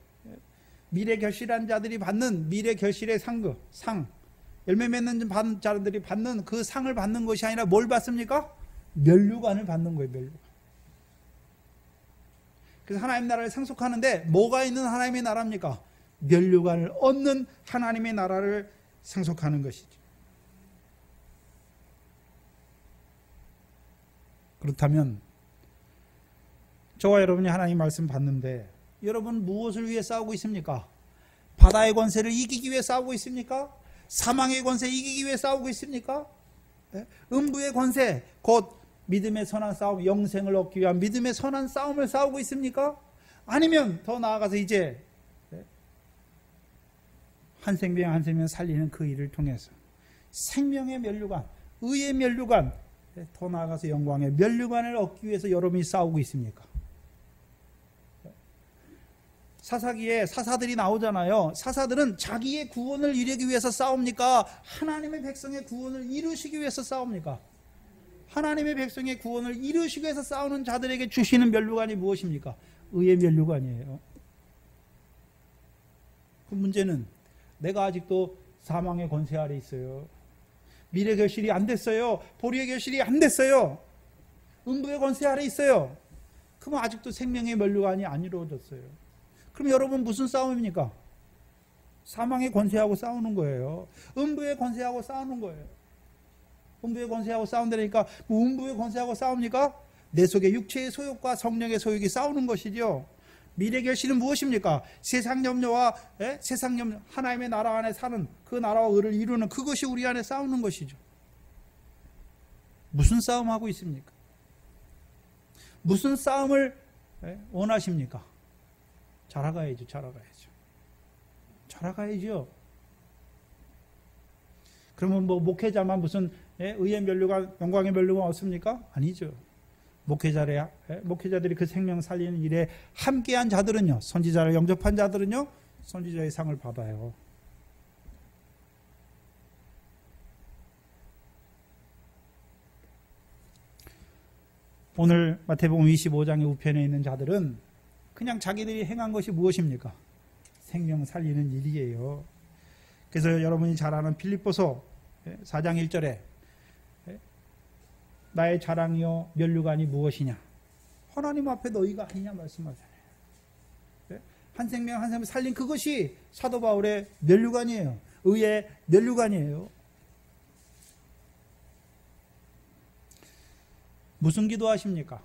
미래 결실한 자들이 받는 미래 결실의 상급, 열매 맺는 자들이 받는 그 상을 받는 것이 아니라 뭘 받습니까? 면류관을 받는 거예요. 면류관. 그래서 하나님 나라를 상속하는데 뭐가 있는 하나님의 나라입니까? 면류관을 얻는 하나님의 나라를 상속하는 것이죠. 그렇다면 저와 여러분이 하나님 말씀 받는데 여러분 무엇을 위해 싸우고 있습니까? 바다의 권세를 이기기 위해 싸우고 있습니까? 사망의 권세 이기기 위해 싸우고 있습니까? 음부의 권세, 곧 믿음의 선한 싸움, 영생을 얻기 위한 믿음의 선한 싸움을 싸우고 있습니까? 아니면 더 나아가서 이제 한 생명 한 생명 살리는 그 일을 통해서 생명의 면류관, 의의 면류관, 더 나아가서 영광의 면류관을 얻기 위해서 여러분이 싸우고 있습니까? 사사기에 사사들이 나오잖아요. 사사들은 자기의 구원을 이루기 위해서 싸웁니까? 하나님의 백성의 구원을 이루시기 위해서 싸웁니까? 하나님의 백성의 구원을 이루시기 위해서 싸우는 자들에게 주시는 면류관이 무엇입니까? 의의 면류관이에요. 그 문제는 내가 아직도 사망의 권세 아래 있어요. 미래 결실이 안 됐어요. 보리의 결실이 안 됐어요. 음부의 권세 아래 있어요. 그러면 아직도 생명의 면류관이 안 이루어졌어요. 그럼 여러분 무슨 싸움입니까? 사망의 권세하고 싸우는 거예요. 음부의 권세하고 싸우는 거예요. 음부의 권세하고 싸운다니까 음부의 권세하고 싸웁니까? 내 속에 육체의 소욕과 성령의 소욕이 싸우는 것이죠. 미래 결실은 무엇입니까? 세상 염려와 하나님의 나라 안에 사는 그 나라와 의를 이루는 그것이 우리 안에 싸우는 것이죠. 무슨 싸움하고 있습니까? 무슨 싸움을 원하십니까? 자라가야죠. 그러면 목회자만 무슨 의의 면류관, 영광의 면류관 없습니까? 아니죠. 목회자들이 그 생명 살리는 일에 함께한 자들은요, 선지자를 영접한 자들은요, 선지자의 상을 받아요. 오늘 마태복음 25장의 우편에 있는 자들은 그냥 자기들이 행한 것이 무엇입니까? 생명 살리는 일이에요. 그래서 여러분이 잘 아는 필립보서 4장 1절에 나의 자랑이요 면류관이 무엇이냐? 하나님 앞에 너희가 아니냐 말씀하잖아요. 한 생명 한 생명 살린 그것이 사도 바울의 면류관이에요. 의의 면류관이에요. 무슨 기도하십니까?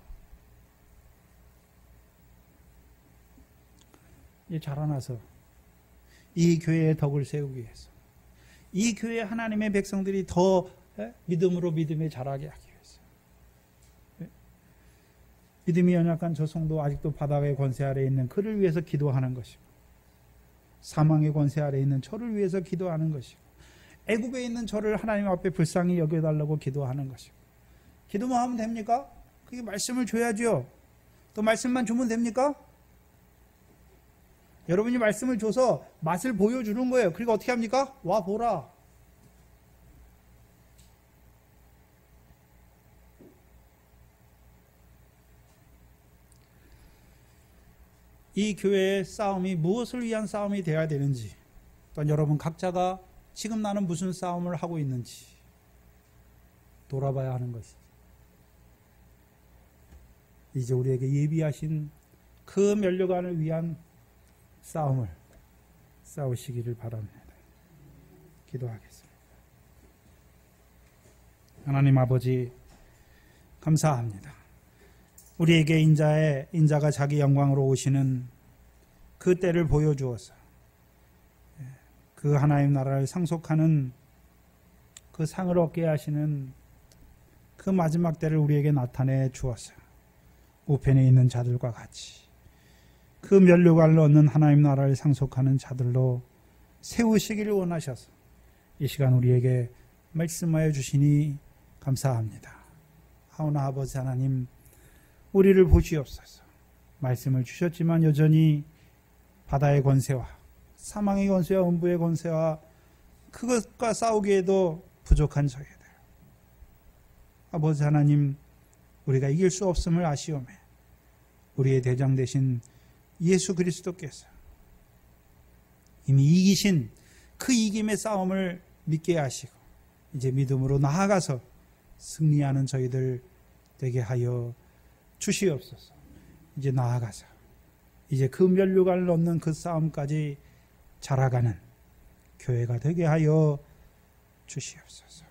이제 자라나서 이 교회의 덕을 세우기 위해서, 이 교회 하나님의 백성들이 더 믿음으로 믿음에 자라게 하기 위해서, 믿음이 연약한 저 성도 아직도 바다의 권세 아래 있는 그를 위해서 기도하는 것이고, 사망의 권세 아래 있는 저를 위해서 기도하는 것이고, 애굽에 있는 저를 하나님 앞에 불쌍히 여겨달라고 기도하는 것이고. 기도만 하면 됩니까? 그게 말씀을 줘야죠. 또 말씀만 주면 됩니까? 여러분이 말씀을 줘서 맛을 보여주는 거예요. 그리고 어떻게 합니까? 와 보라. 이 교회의 싸움이 무엇을 위한 싸움이 되어야 되는지, 또 여러분 각자가 지금 나는 무슨 싸움을 하고 있는지 돌아봐야 하는 것이죠. 이제 우리에게 예비하신 그 면류관을 위한 싸움을 싸우시기를 바랍니다. 기도하겠습니다. 하나님 아버지, 감사합니다. 우리에게 인자가 자기 영광으로 오시는 그 때를 보여주어서 그 하나님 나라를 상속하는 그 상을 얻게 하시는 그 마지막 때를 우리에게 나타내 주어서 우편에 있는 자들과 같이 그 면류관을 얻는 하나님 나라를 상속하는 자들로 세우시기를 원하셔서 이 시간 우리에게 말씀하여 주시니 감사합니다. 하오나 아버지 하나님, 우리를 보시옵소서. 말씀을 주셨지만 여전히 바다의 권세와 사망의 권세와 음부의 권세와 그것과 싸우기에도 부족한 저희들, 아버지 하나님, 우리가 이길 수 없음을 아시오매 우리의 대장 되신 예수 그리스도께서 이미 이기신 그 이김의 싸움을 믿게 하시고 이제 믿음으로 나아가서 승리하는 저희들 되게 하여 주시옵소서. 이제 나아가서 이제 그 면류관을 얻는 그 싸움까지 자라가는 교회가 되게 하여 주시옵소서.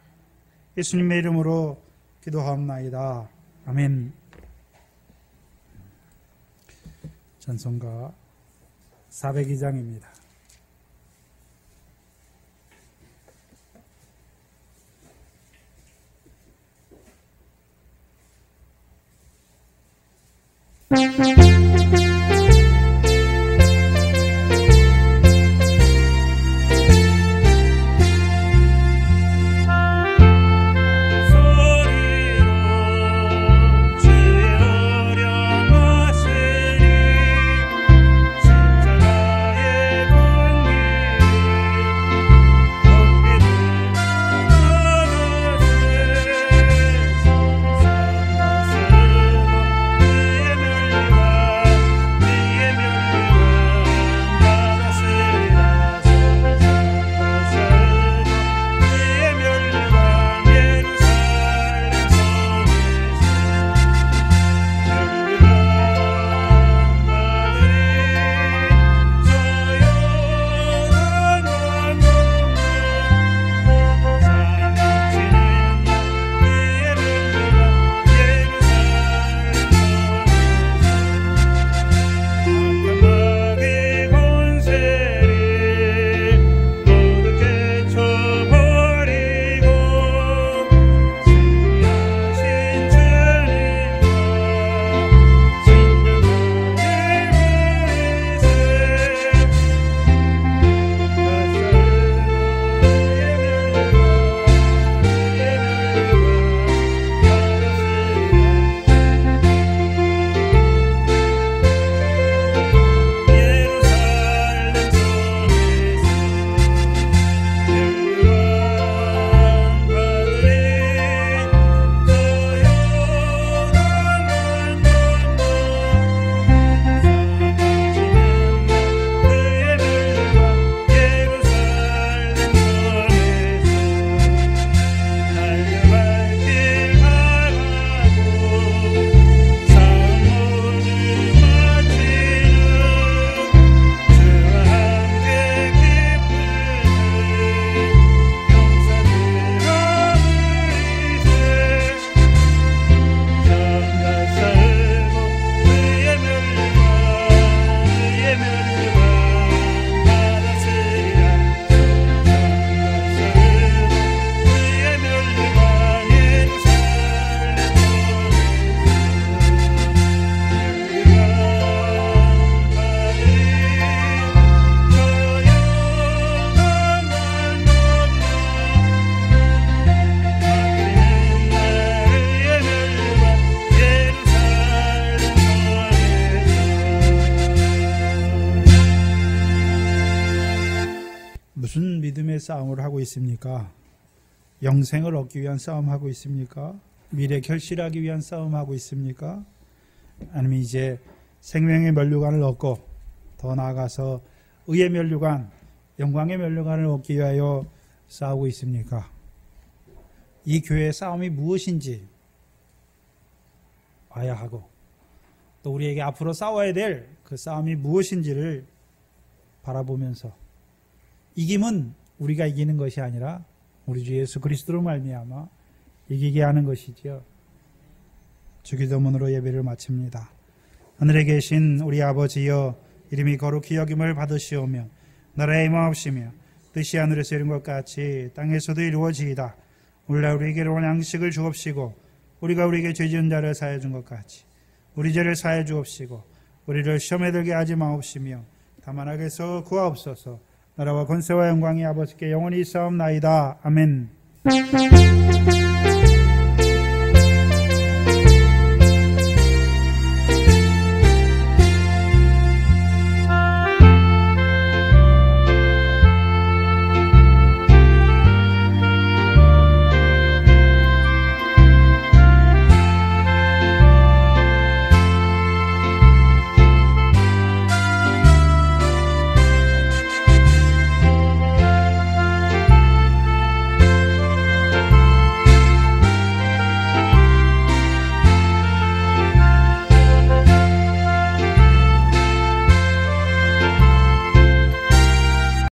예수님의 이름으로 기도하옵나이다. 아멘. 찬송가 402장입니다. 무슨 믿음의 싸움을 하고 있습니까? 영생을 얻기 위한 싸움하고 있습니까? 미래 결실하기 위한 싸움하고 있습니까? 아니면 이제 생명의 면류관을 얻고 더 나아가서 의의 면류관, 영광의 면류관을 얻기 위하여 싸우고 있습니까? 이 교회의 싸움이 무엇인지 봐야 하고, 또 우리에게 앞으로 싸워야 될 그 싸움이 무엇인지를 바라보면서, 이김은 우리가 이기는 것이 아니라 우리 주 예수 그리스도로 말미암아 이기게 하는 것이지요. 주기도문으로 예배를 마칩니다. 하늘에 계신 우리 아버지여, 이름이 거룩히 여김을 받으시오며 나라의 임하옵시며 뜻이 하늘에서 이룬 것 같이 땅에서도 이루어지이다. 오늘날 우리에게 일용할 양식을 주옵시고, 우리가 우리에게 죄 지은 자를 사하여 준 것 같이 우리 죄를 사하여 주옵시고, 우리를 시험에 들게 하지 마옵시며 다만 악에서 구하옵소서. 나라와 권세와 영광이 아버지께 영원히 있사옵나이다. 아멘.